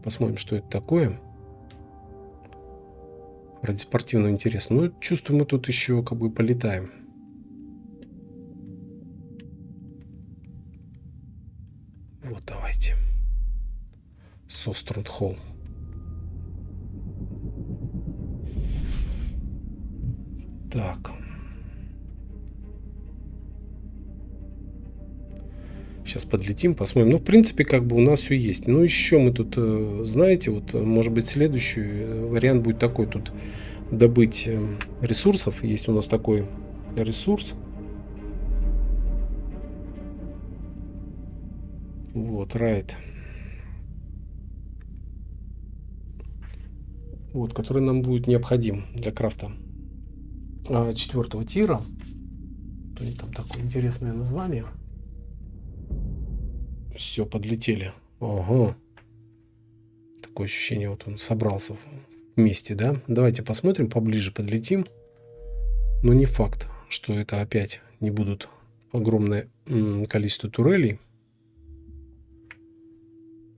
Посмотрим, что это такое. Ради спортивного интереса. Ну, чувствую, мы тут еще как бы полетаем. Вот, давайте. Сострудхолл. Так. Сейчас подлетим, посмотрим. Ну, в принципе, как бы у нас все есть. Ну, еще мы тут, знаете, вот, может быть, следующий вариант будет такой. Тут добыть ресурсов. Есть у нас такой ресурс. Вот, райд. Вот, который нам будет необходим для крафта 4-го тира. У них там такое интересное название. Все, подлетели. Ага. Такое ощущение, вот он собрался вместе, да? Давайте посмотрим, поближе подлетим. Но не факт, что это опять не будут огромное количество турелей.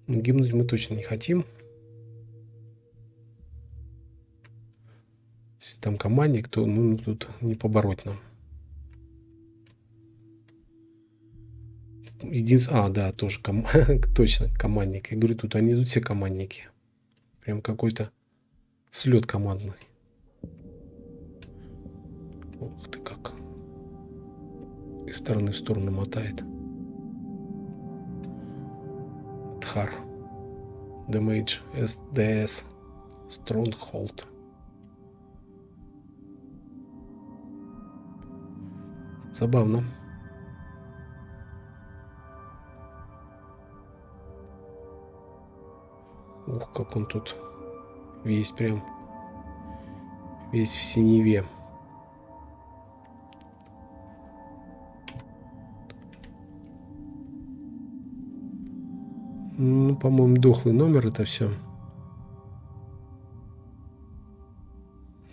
Гибнуть мы точно не хотим. Если там командник, то ну, тут не побороть нам. Да, тоже точно командник. Я говорю, тут они тут все командники. Прям какой-то слет командный. Ух ты как. Из стороны в сторону мотает. Адхар. Damage SDS. Stronghold. Забавно. Ух, как он тут весь прям, весь в синеве. Ну, по-моему, дохлый номер это все.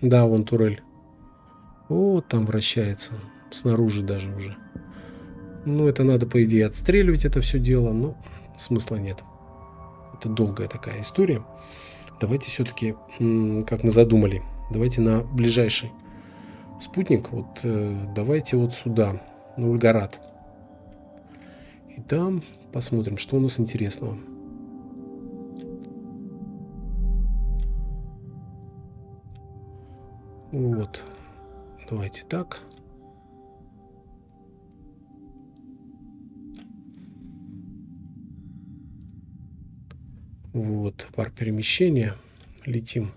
Да, вон турель. О, там вращается. Снаружи даже уже. Ну, это надо, по идее, отстреливать это все дело, но смысла нет. Это долгая такая история. Давайте все-таки, как мы задумали, давайте на ближайший спутник, вот давайте вот сюда, на Ульгарат. И там посмотрим, что у нас интересного. Вот. Давайте так. Вот, пар перемещения. Летим.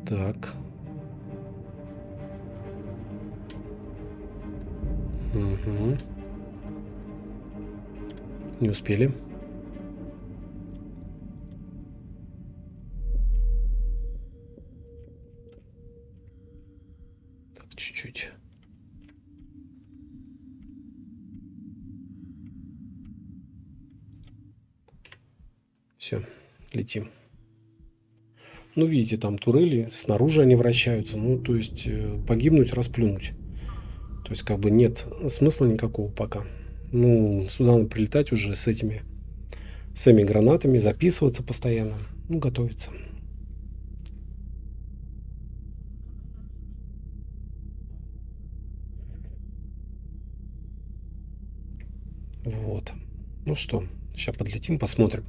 Так. Угу. Не успели. Так, чуть-чуть. Все, летим. Ну, видите, там турели, снаружи они вращаются. Ну, то есть погибнуть, расплюнуть. То есть, как бы нет смысла никакого пока. Ну, сюда надо прилетать уже с этими гранатами, записываться постоянно. Ну, готовиться. Вот. Ну что, сейчас подлетим, посмотрим.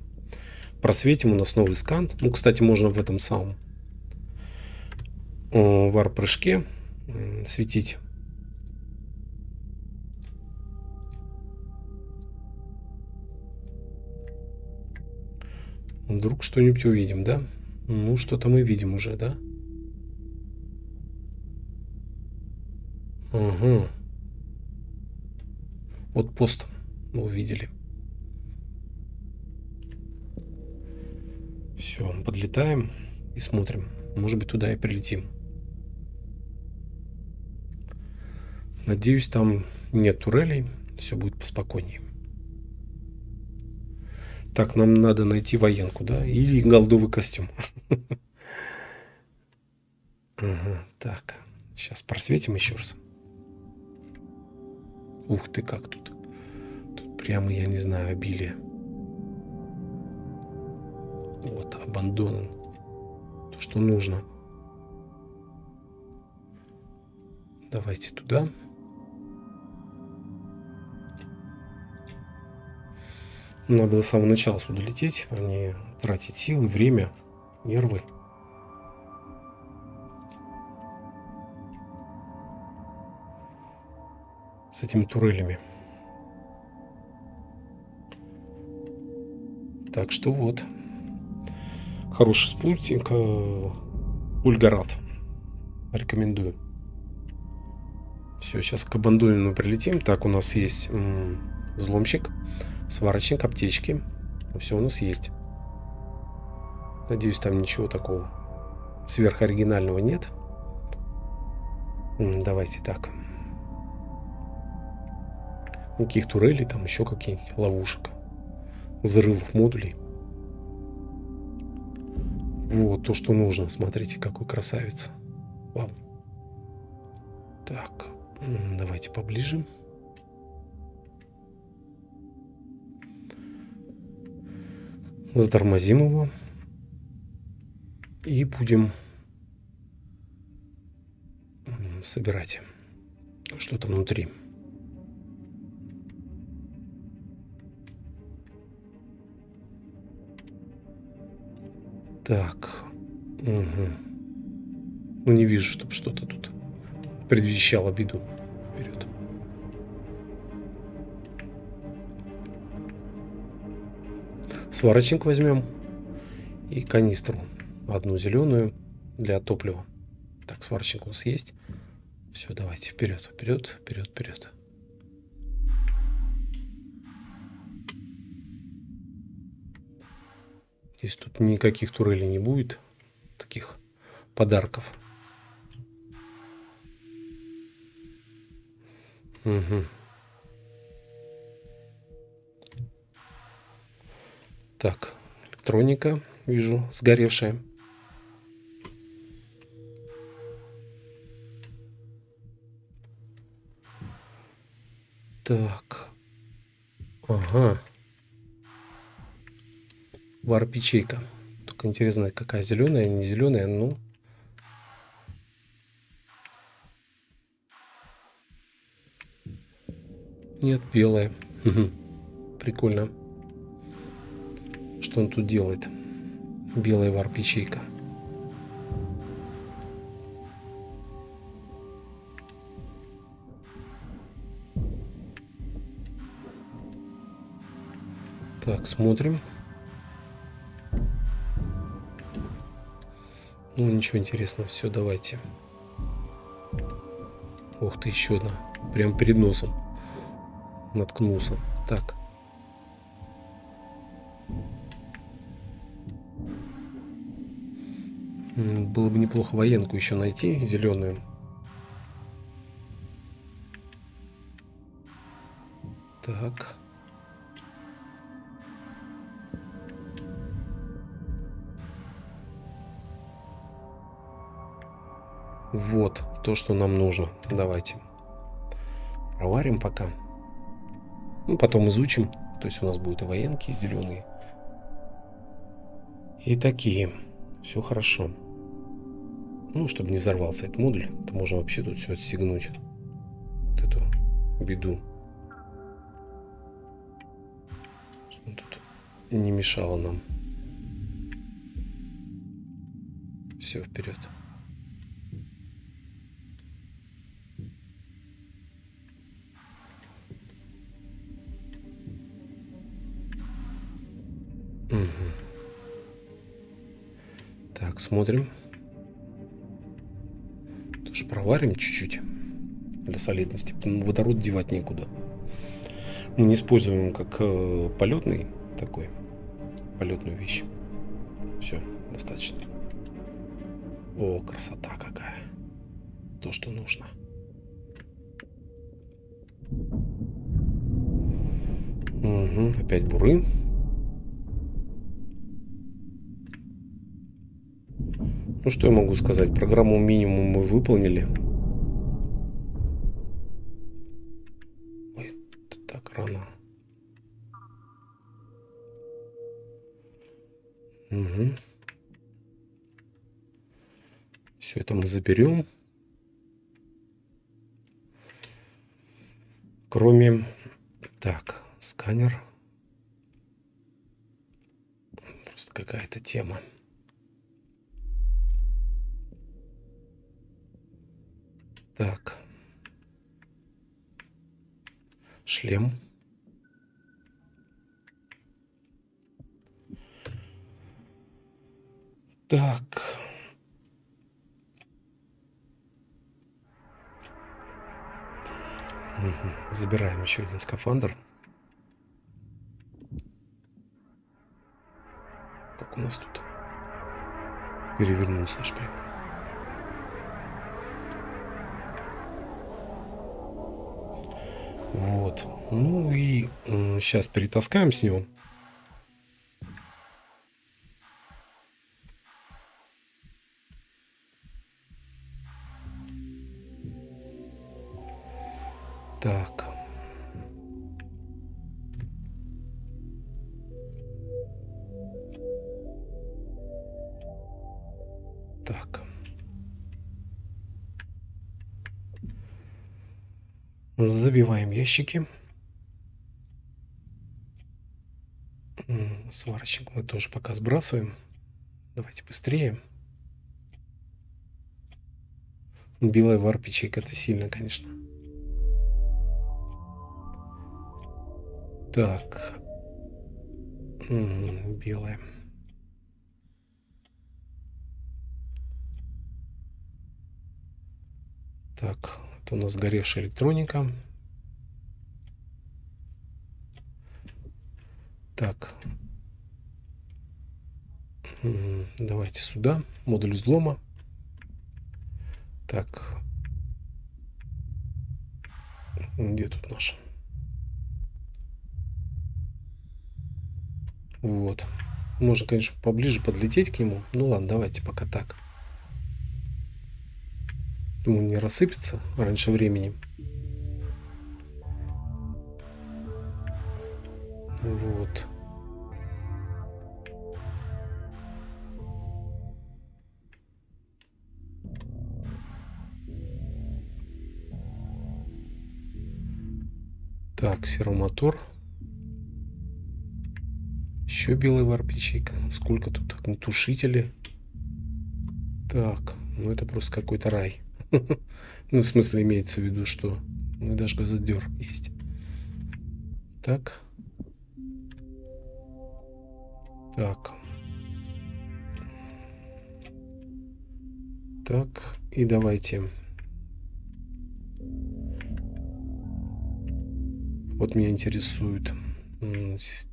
Просветим, у нас новый скан. Ну, кстати, можно в этом самом варп-прыжке светить. Вдруг что-нибудь увидим, да? Ну, что-то мы видим уже, да? Ага. Вот пост мы увидели. Все, подлетаем и смотрим. Может быть, туда и прилетим. Надеюсь, там нет турелей. Все будет поспокойнее. Так, нам надо найти военку, да? Или голдовый костюм. Ага, так. Сейчас просветим еще раз. Ух ты, как тут. Тут прямо, я не знаю, обилие. Вот, абандонен. То, что нужно. Давайте туда. Надо было с самого начала сюда лететь, а не тратить силы, время, нервы. С этими турелями. Так что вот. Хороший спутник. Ульгарат. Рекомендую. Все, сейчас к Абандонину прилетим. Так, у нас есть взломщик, сварочник, аптечки. Все у нас есть. Надеюсь, там ничего такого сверхоригинального нет. Давайте так. Никаких турелей, там еще какие-нибудь ловушек. Взрывов модулей. Вот то, что нужно. Смотрите, какой красавец. Вау. Так, давайте поближе. Затормозим его. И будем собирать что-то внутри. Так. Угу. Ну, не вижу, чтобы что-то тут предвещало беду. Вперед. Сварочник возьмем. И канистру одну зеленую для топлива. Так, сварщик у нас есть. Все, давайте вперед, вперед, вперед, вперед. Здесь тут никаких турелей не будет. Таких подарков. Угу. Так, электроника, вижу, сгоревшая. Так. Ага. Варп-ячейка. Только интересно, какая зеленая, не зеленая, ну. Нет, белая. Угу. Прикольно. Что он тут делает? Белая варп-ячейка. Так, смотрим. Ну, ничего интересного. Все, давайте. Ух ты, еще одна. Прям перед носом. Наткнулся. Так. Было бы неплохо военку еще найти, зеленую. Так. Вот то, что нам нужно. Давайте. Проварим пока. Ну, потом изучим. То есть у нас будут и военки зеленые. И такие. Все хорошо. Ну, чтобы не взорвался этот модуль, то можно вообще тут все отстегнуть. Вот эту беду. Что тут не мешало нам. Все, вперед. Угу. Так, смотрим. Тоже проварим чуть-чуть для солидности. Водород девать некуда. Мы не используем его как полетный такой, полетную вещь. Все, достаточно. О, красота какая. То, что нужно. Угу, опять буры. Ну, что я могу сказать? Программу минимум мы выполнили. Ой, это так рано. Угу. Все это мы заберем. Кроме... Так, сканер. Просто какая-то тема. Так. Шлем. Так. Угу. Забираем еще один скафандр. Как у нас тут перевернулся аж прям. Вот. Ну и сейчас перетаскаем с него. Так. Так. Забиваем ящики. Сварочник мы тоже пока сбрасываем. Давайте быстрее. Белая варп-ячейка это сильно, конечно. Так. Белая. Так, это у нас сгоревшая электроника. Так. Давайте сюда. Модуль взлома. Так. Где тут наш? Вот. Можно, конечно, поближе подлететь к нему. Ну ладно, давайте пока так. Думаю, не рассыпется раньше времени. Вот. Так, серомотор. Еще белая варп-ячейка. Сколько тут огнетушители. Так, ну это просто какой-то рай. Ну, в смысле, имеется в виду, что ну, даже газодер есть. Так. Так. Так, и давайте. Вот меня интересует.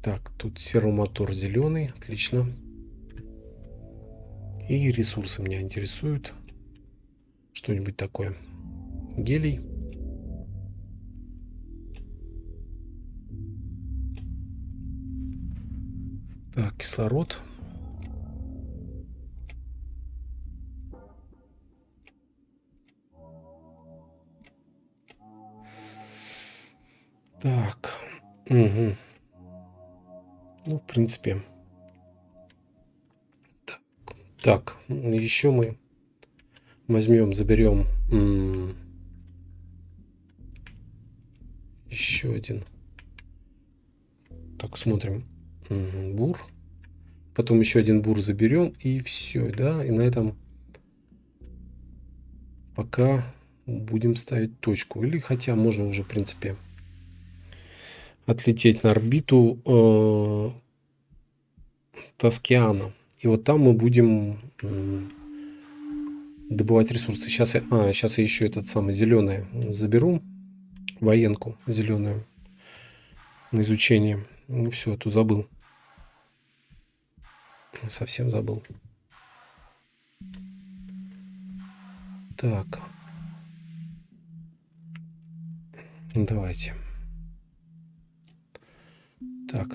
Так, тут серомотор зеленый. Отлично. И ресурсы меня интересуют. Что-нибудь такое. Гелий. Так, кислород. Так. Угу. Ну, в принципе. Так, еще мы возьмем, заберем еще один. Так, смотрим. Бур. Потом еще один бур заберем. И все, да. И на этом пока будем ставить точку. Или хотя можно уже, в принципе, отлететь на орбиту Тоскиана. И вот там мы будем добывать ресурсы. Сейчас я еще этот самый зеленый заберу. Военку зеленую на изучение. Ну все, тут забыл. Совсем забыл. Так. Давайте. Так.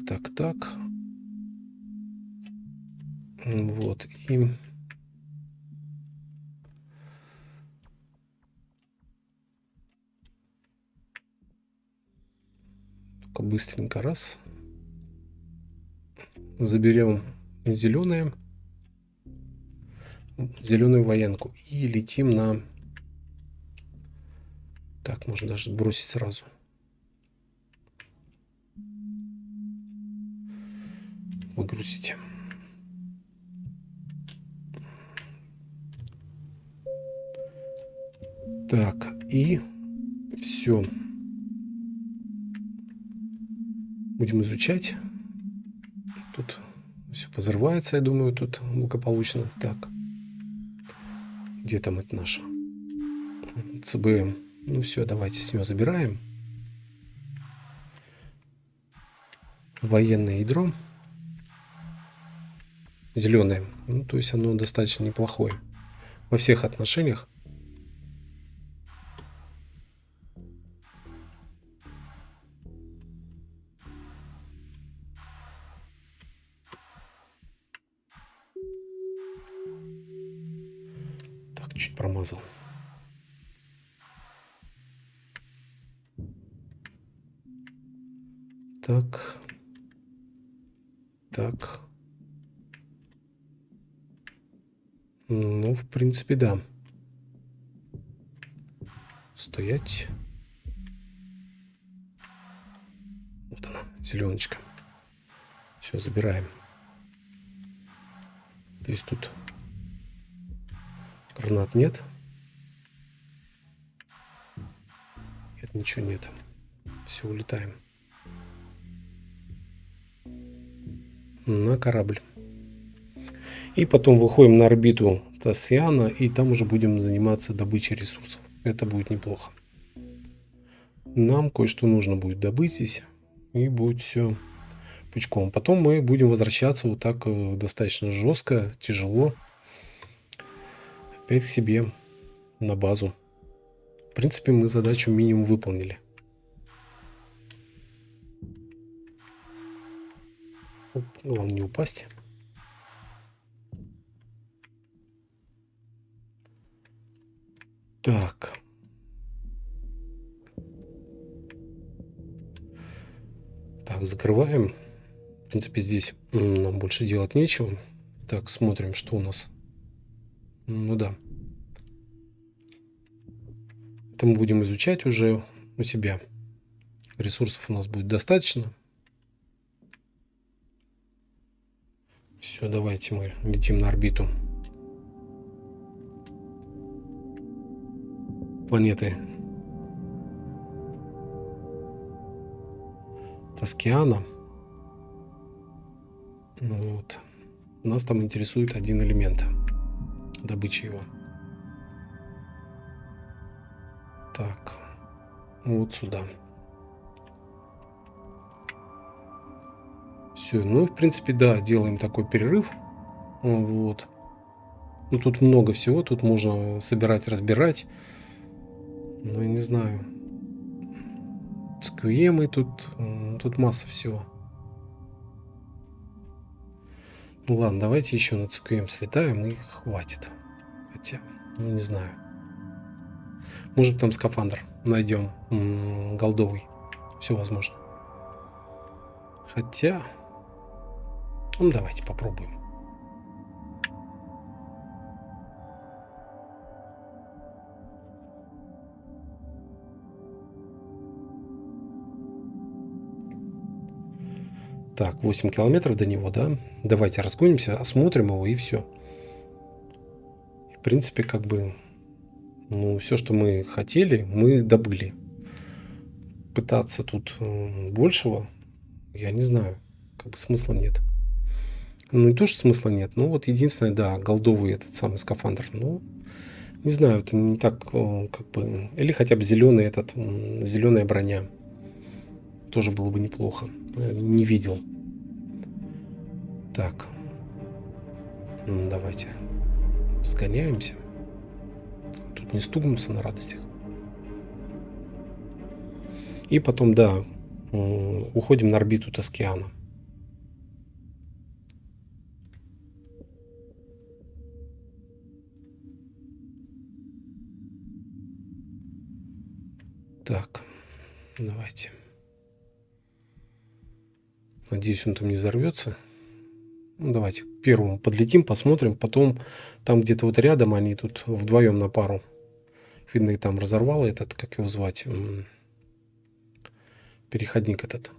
Вот. И только быстренько раз. Заберем зеленую военку и летим на... Так, можно даже сбросить сразу. Выгрузить. Так, и все. Будем изучать. Тут все позрывается, я думаю, тут благополучно. Так. Где там это наше? ЦБМ. Ну все, давайте с него забираем. Военное ядро. Зеленое. Ну, то есть оно достаточно неплохое. Во всех отношениях. Так, чуть промазал. Так. Так. Ну, в принципе, да. Стоять. Вот она, зеленочка. Все, забираем. То есть тут гранат нет. Нет, ничего нет. Все, улетаем. На корабль. И потом выходим на орбиту Тоскиана, и там уже будем заниматься добычей ресурсов. Это будет неплохо. Нам кое-что нужно будет добыть здесь. И будет все пучком. Потом мы будем возвращаться вот так достаточно жестко, тяжело. Опять к себе на базу. В принципе, мы задачу минимум выполнили. Оп, главное не упасть. Так. Так, закрываем. В принципе, здесь нам больше делать нечего. Так, смотрим, что у нас. Ну да. Это мы будем изучать уже у себя. Ресурсов у нас будет достаточно. Все, давайте мы летим на орбиту планеты Тоскиана. Вот. Нас там интересует один элемент. Добыча его. Так. Вот сюда. Все. Ну, в принципе, да, делаем такой перерыв. Вот. Ну, тут много всего. Тут можно собирать, разбирать. Ну, я не знаю. Скуемы тут масса всего. Ну ладно, давайте еще на Цукуем слетаем и хватит. Хотя, ну не знаю. Может там скафандр найдем голдовый. Все возможно. Хотя, ну давайте попробуем. Так, 8 километров до него, да? Давайте разгонимся, осмотрим его и все. В принципе, как бы, ну, все, что мы хотели, мы добыли. Пытаться тут большего, я не знаю, как бы смысла нет. Ну, не то, что смысла нет, ну, вот единственное, да, голдовый этот самый скафандр, ну, не знаю, это не так, как бы, или хотя бы зеленый этот, зеленая броня. Тоже было бы неплохо. Не видел. Так. Давайте сгоняемся. Тут не стукнуться на радостях. И потом, да, уходим на орбиту Тоскиана. Так, давайте. Надеюсь, он там не взорвется. Ну, давайте к первому подлетим, посмотрим. Потом там где-то вот рядом они тут вдвоем на пару. Видно, и там разорвало этот, как его звать, переходник этот.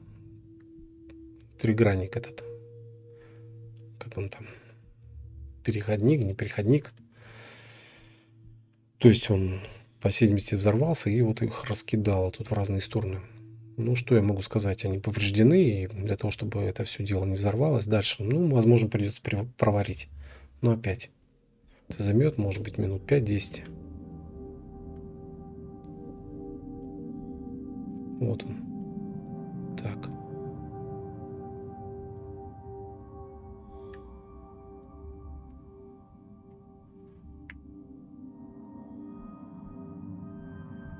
Тригранник этот. Как он там? Переходник, не переходник. То есть он, по всей видимости, взорвался и вот их раскидало тут в разные стороны. Ну, что я могу сказать? Они повреждены, и для того, чтобы это все дело не взорвалось дальше, ну, возможно, придется проварить. Но опять, это займет, может быть, минут 5-10. Вот он. Так.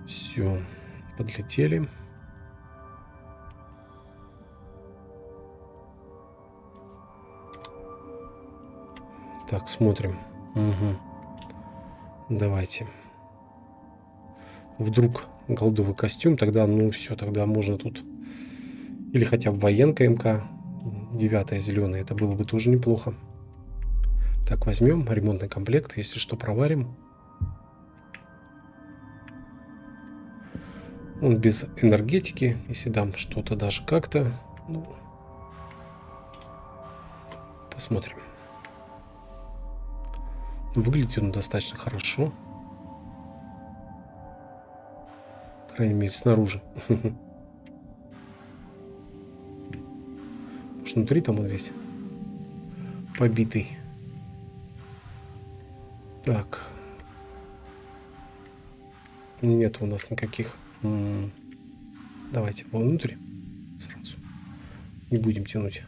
Все, подлетели. Так, смотрим. Угу. Давайте. Вдруг голдовый костюм, тогда, ну, все, тогда можно тут... Или хотя бы военка МК 9 зеленая, это было бы тоже неплохо. Так, возьмем ремонтный комплект, если что, проварим. Он без энергетики, если дам что-то даже как-то, ну, посмотрим. Выглядит он достаточно хорошо. По крайней мере, снаружи. Потому что внутри там он весь побитый. Так. Нет у нас никаких. Давайте вовнутрь сразу. Не будем тянуть.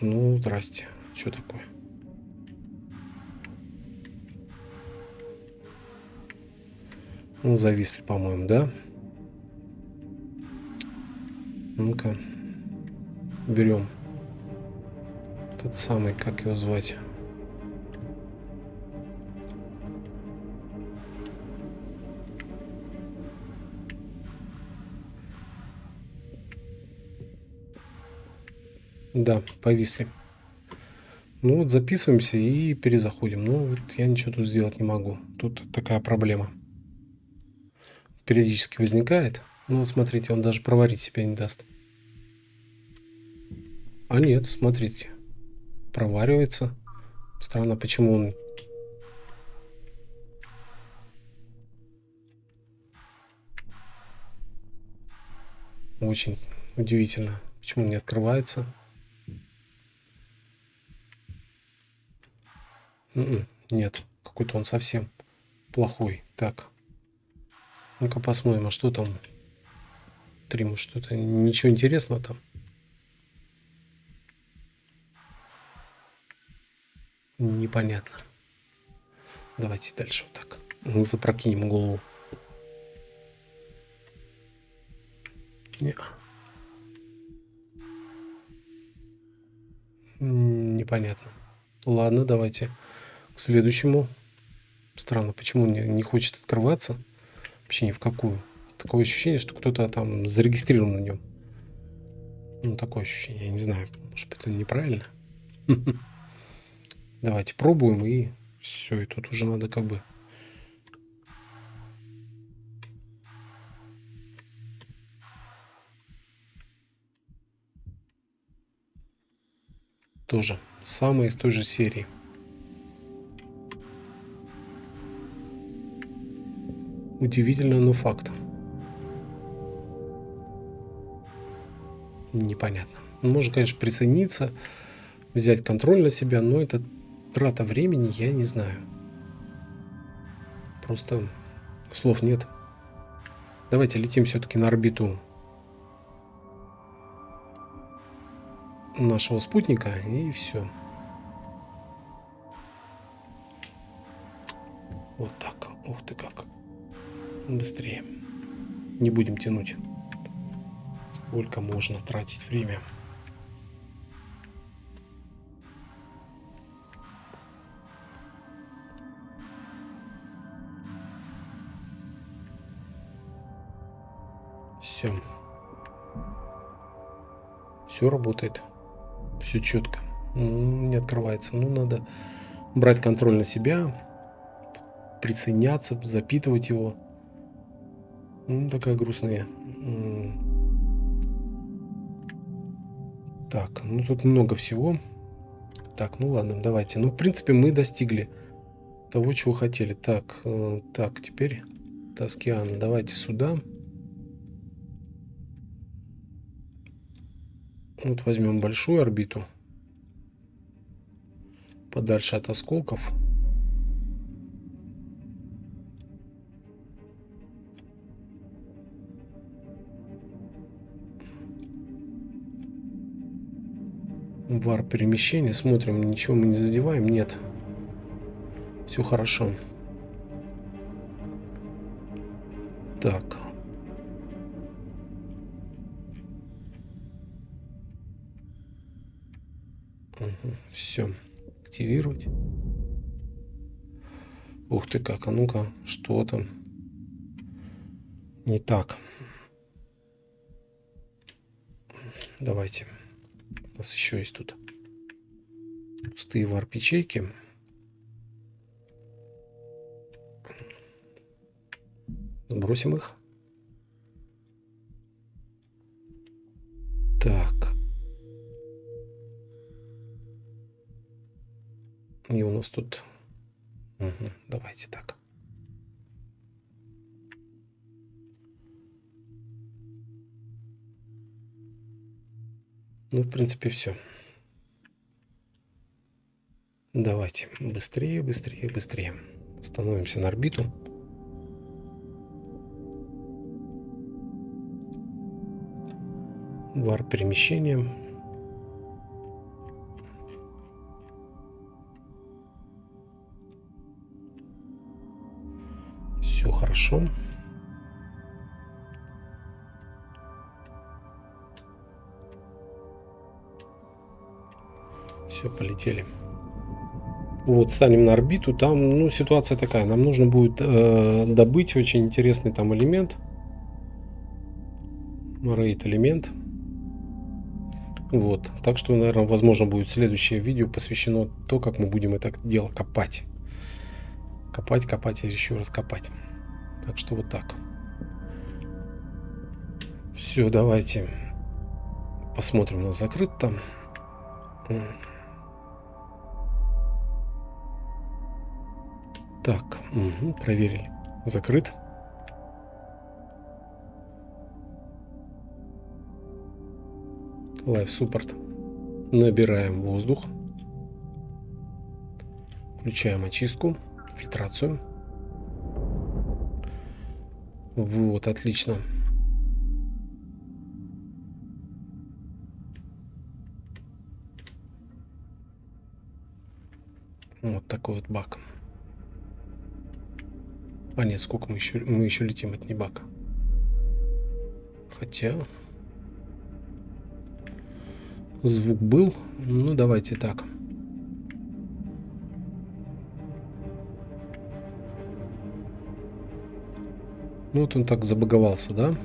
Ну, здрасте. Что такое? Ну, зависли, по-моему, да? Ну-ка. Берем тот самый, как его звать? Да, повисли. Ну вот записываемся и перезаходим. Ну вот я ничего тут сделать не могу. Тут такая проблема. Периодически возникает. Ну вот смотрите, он даже проварить себя не даст. А нет, смотрите. Проваривается. Странно, почему он... Очень удивительно. Почему он не открывается? Нет, какой-то он совсем плохой. Так, ну-ка посмотрим, а что там? Триму, что-то ничего интересного там? Непонятно. Давайте дальше вот так. Запрокинем голову. Не, непонятно. Ладно, давайте к следующему. Странно, почему он не хочет открываться? Вообще ни в какую. Такое ощущение, что кто-то там зарегистрирован на нем. Ну, такое ощущение, я не знаю. Может быть, это неправильно? Давайте пробуем, и все, и тут уже надо как бы... Тоже самое из той же серии. Удивительно, но факт. Непонятно. Можно, конечно, присоединиться, взять контроль на себя, но это трата времени, я не знаю. Просто слов нет. Давайте летим все-таки на орбиту нашего спутника, и все. Вот так. Ух ты как. Быстрее. Не будем тянуть. Сколько можно тратить время. Все. Все работает. Все четко. Не открывается. Ну, надо брать контроль на себя, присоединяться, запитывать его. Ну, такая грустная. Так, ну тут много всего. Так, ну ладно, давайте. Ну, в принципе, мы достигли того, чего хотели. Так, так, теперь Таскиана, давайте сюда. Вот возьмем большую орбиту. Подальше от осколков. Вар перемещения. Смотрим, ничего мы не задеваем. Нет. Все хорошо. Так. Угу. Все. Активировать. Ух ты как. А ну-ка, что там? Не так. Давайте. У нас еще есть тут пустые варп-ячейки. Сбросим их. Так. И у нас тут... Угу, давайте так. Ну, в принципе, все. Давайте быстрее, быстрее, быстрее. Становимся на орбиту. Варп перемещения. Все хорошо. Все, полетели. Вот, станем на орбиту. Там, ну, ситуация такая. Нам нужно будет добыть очень интересный там элемент. Рейд элемент. Вот. Так что, наверное, возможно, будет следующее видео посвящено то, как мы будем это дело копать. Копать, копать и еще раз копать. Так что вот так. Все, давайте посмотрим. У нас закрыт там. Так, угу, проверили. Закрыт. Live Support. Набираем воздух. Включаем очистку, фильтрацию. Вот, отлично. Вот такой вот баг. А нет, сколько мы еще летим, это не баг. Хотя звук был. Ну, давайте так. Ну, вот он так забаговался, да?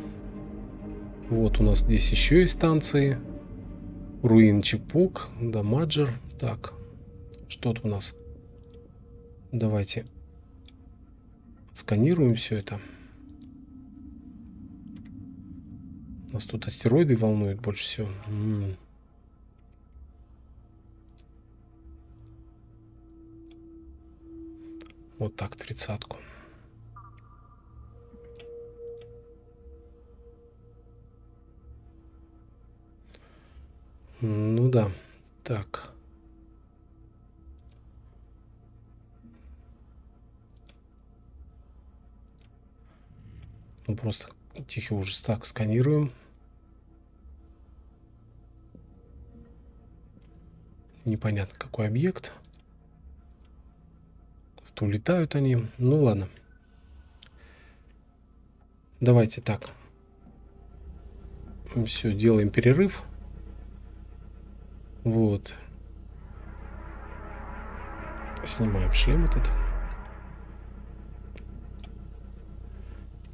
Вот у нас здесь еще есть станции. Руин Чепок, Дамаджер. Так, что тут у нас? Давайте сканируем все это. Нас тут астероиды волнуют больше всего. Вот так, 30-ку. Ну да. Так. Ну просто тихий ужас. Так, сканируем. Непонятно, какой объект. То улетают они. Ну ладно. Давайте так. Все, делаем перерыв. Вот. Снимаем шлем этот.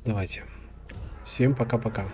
Давайте. Всем пока-пока.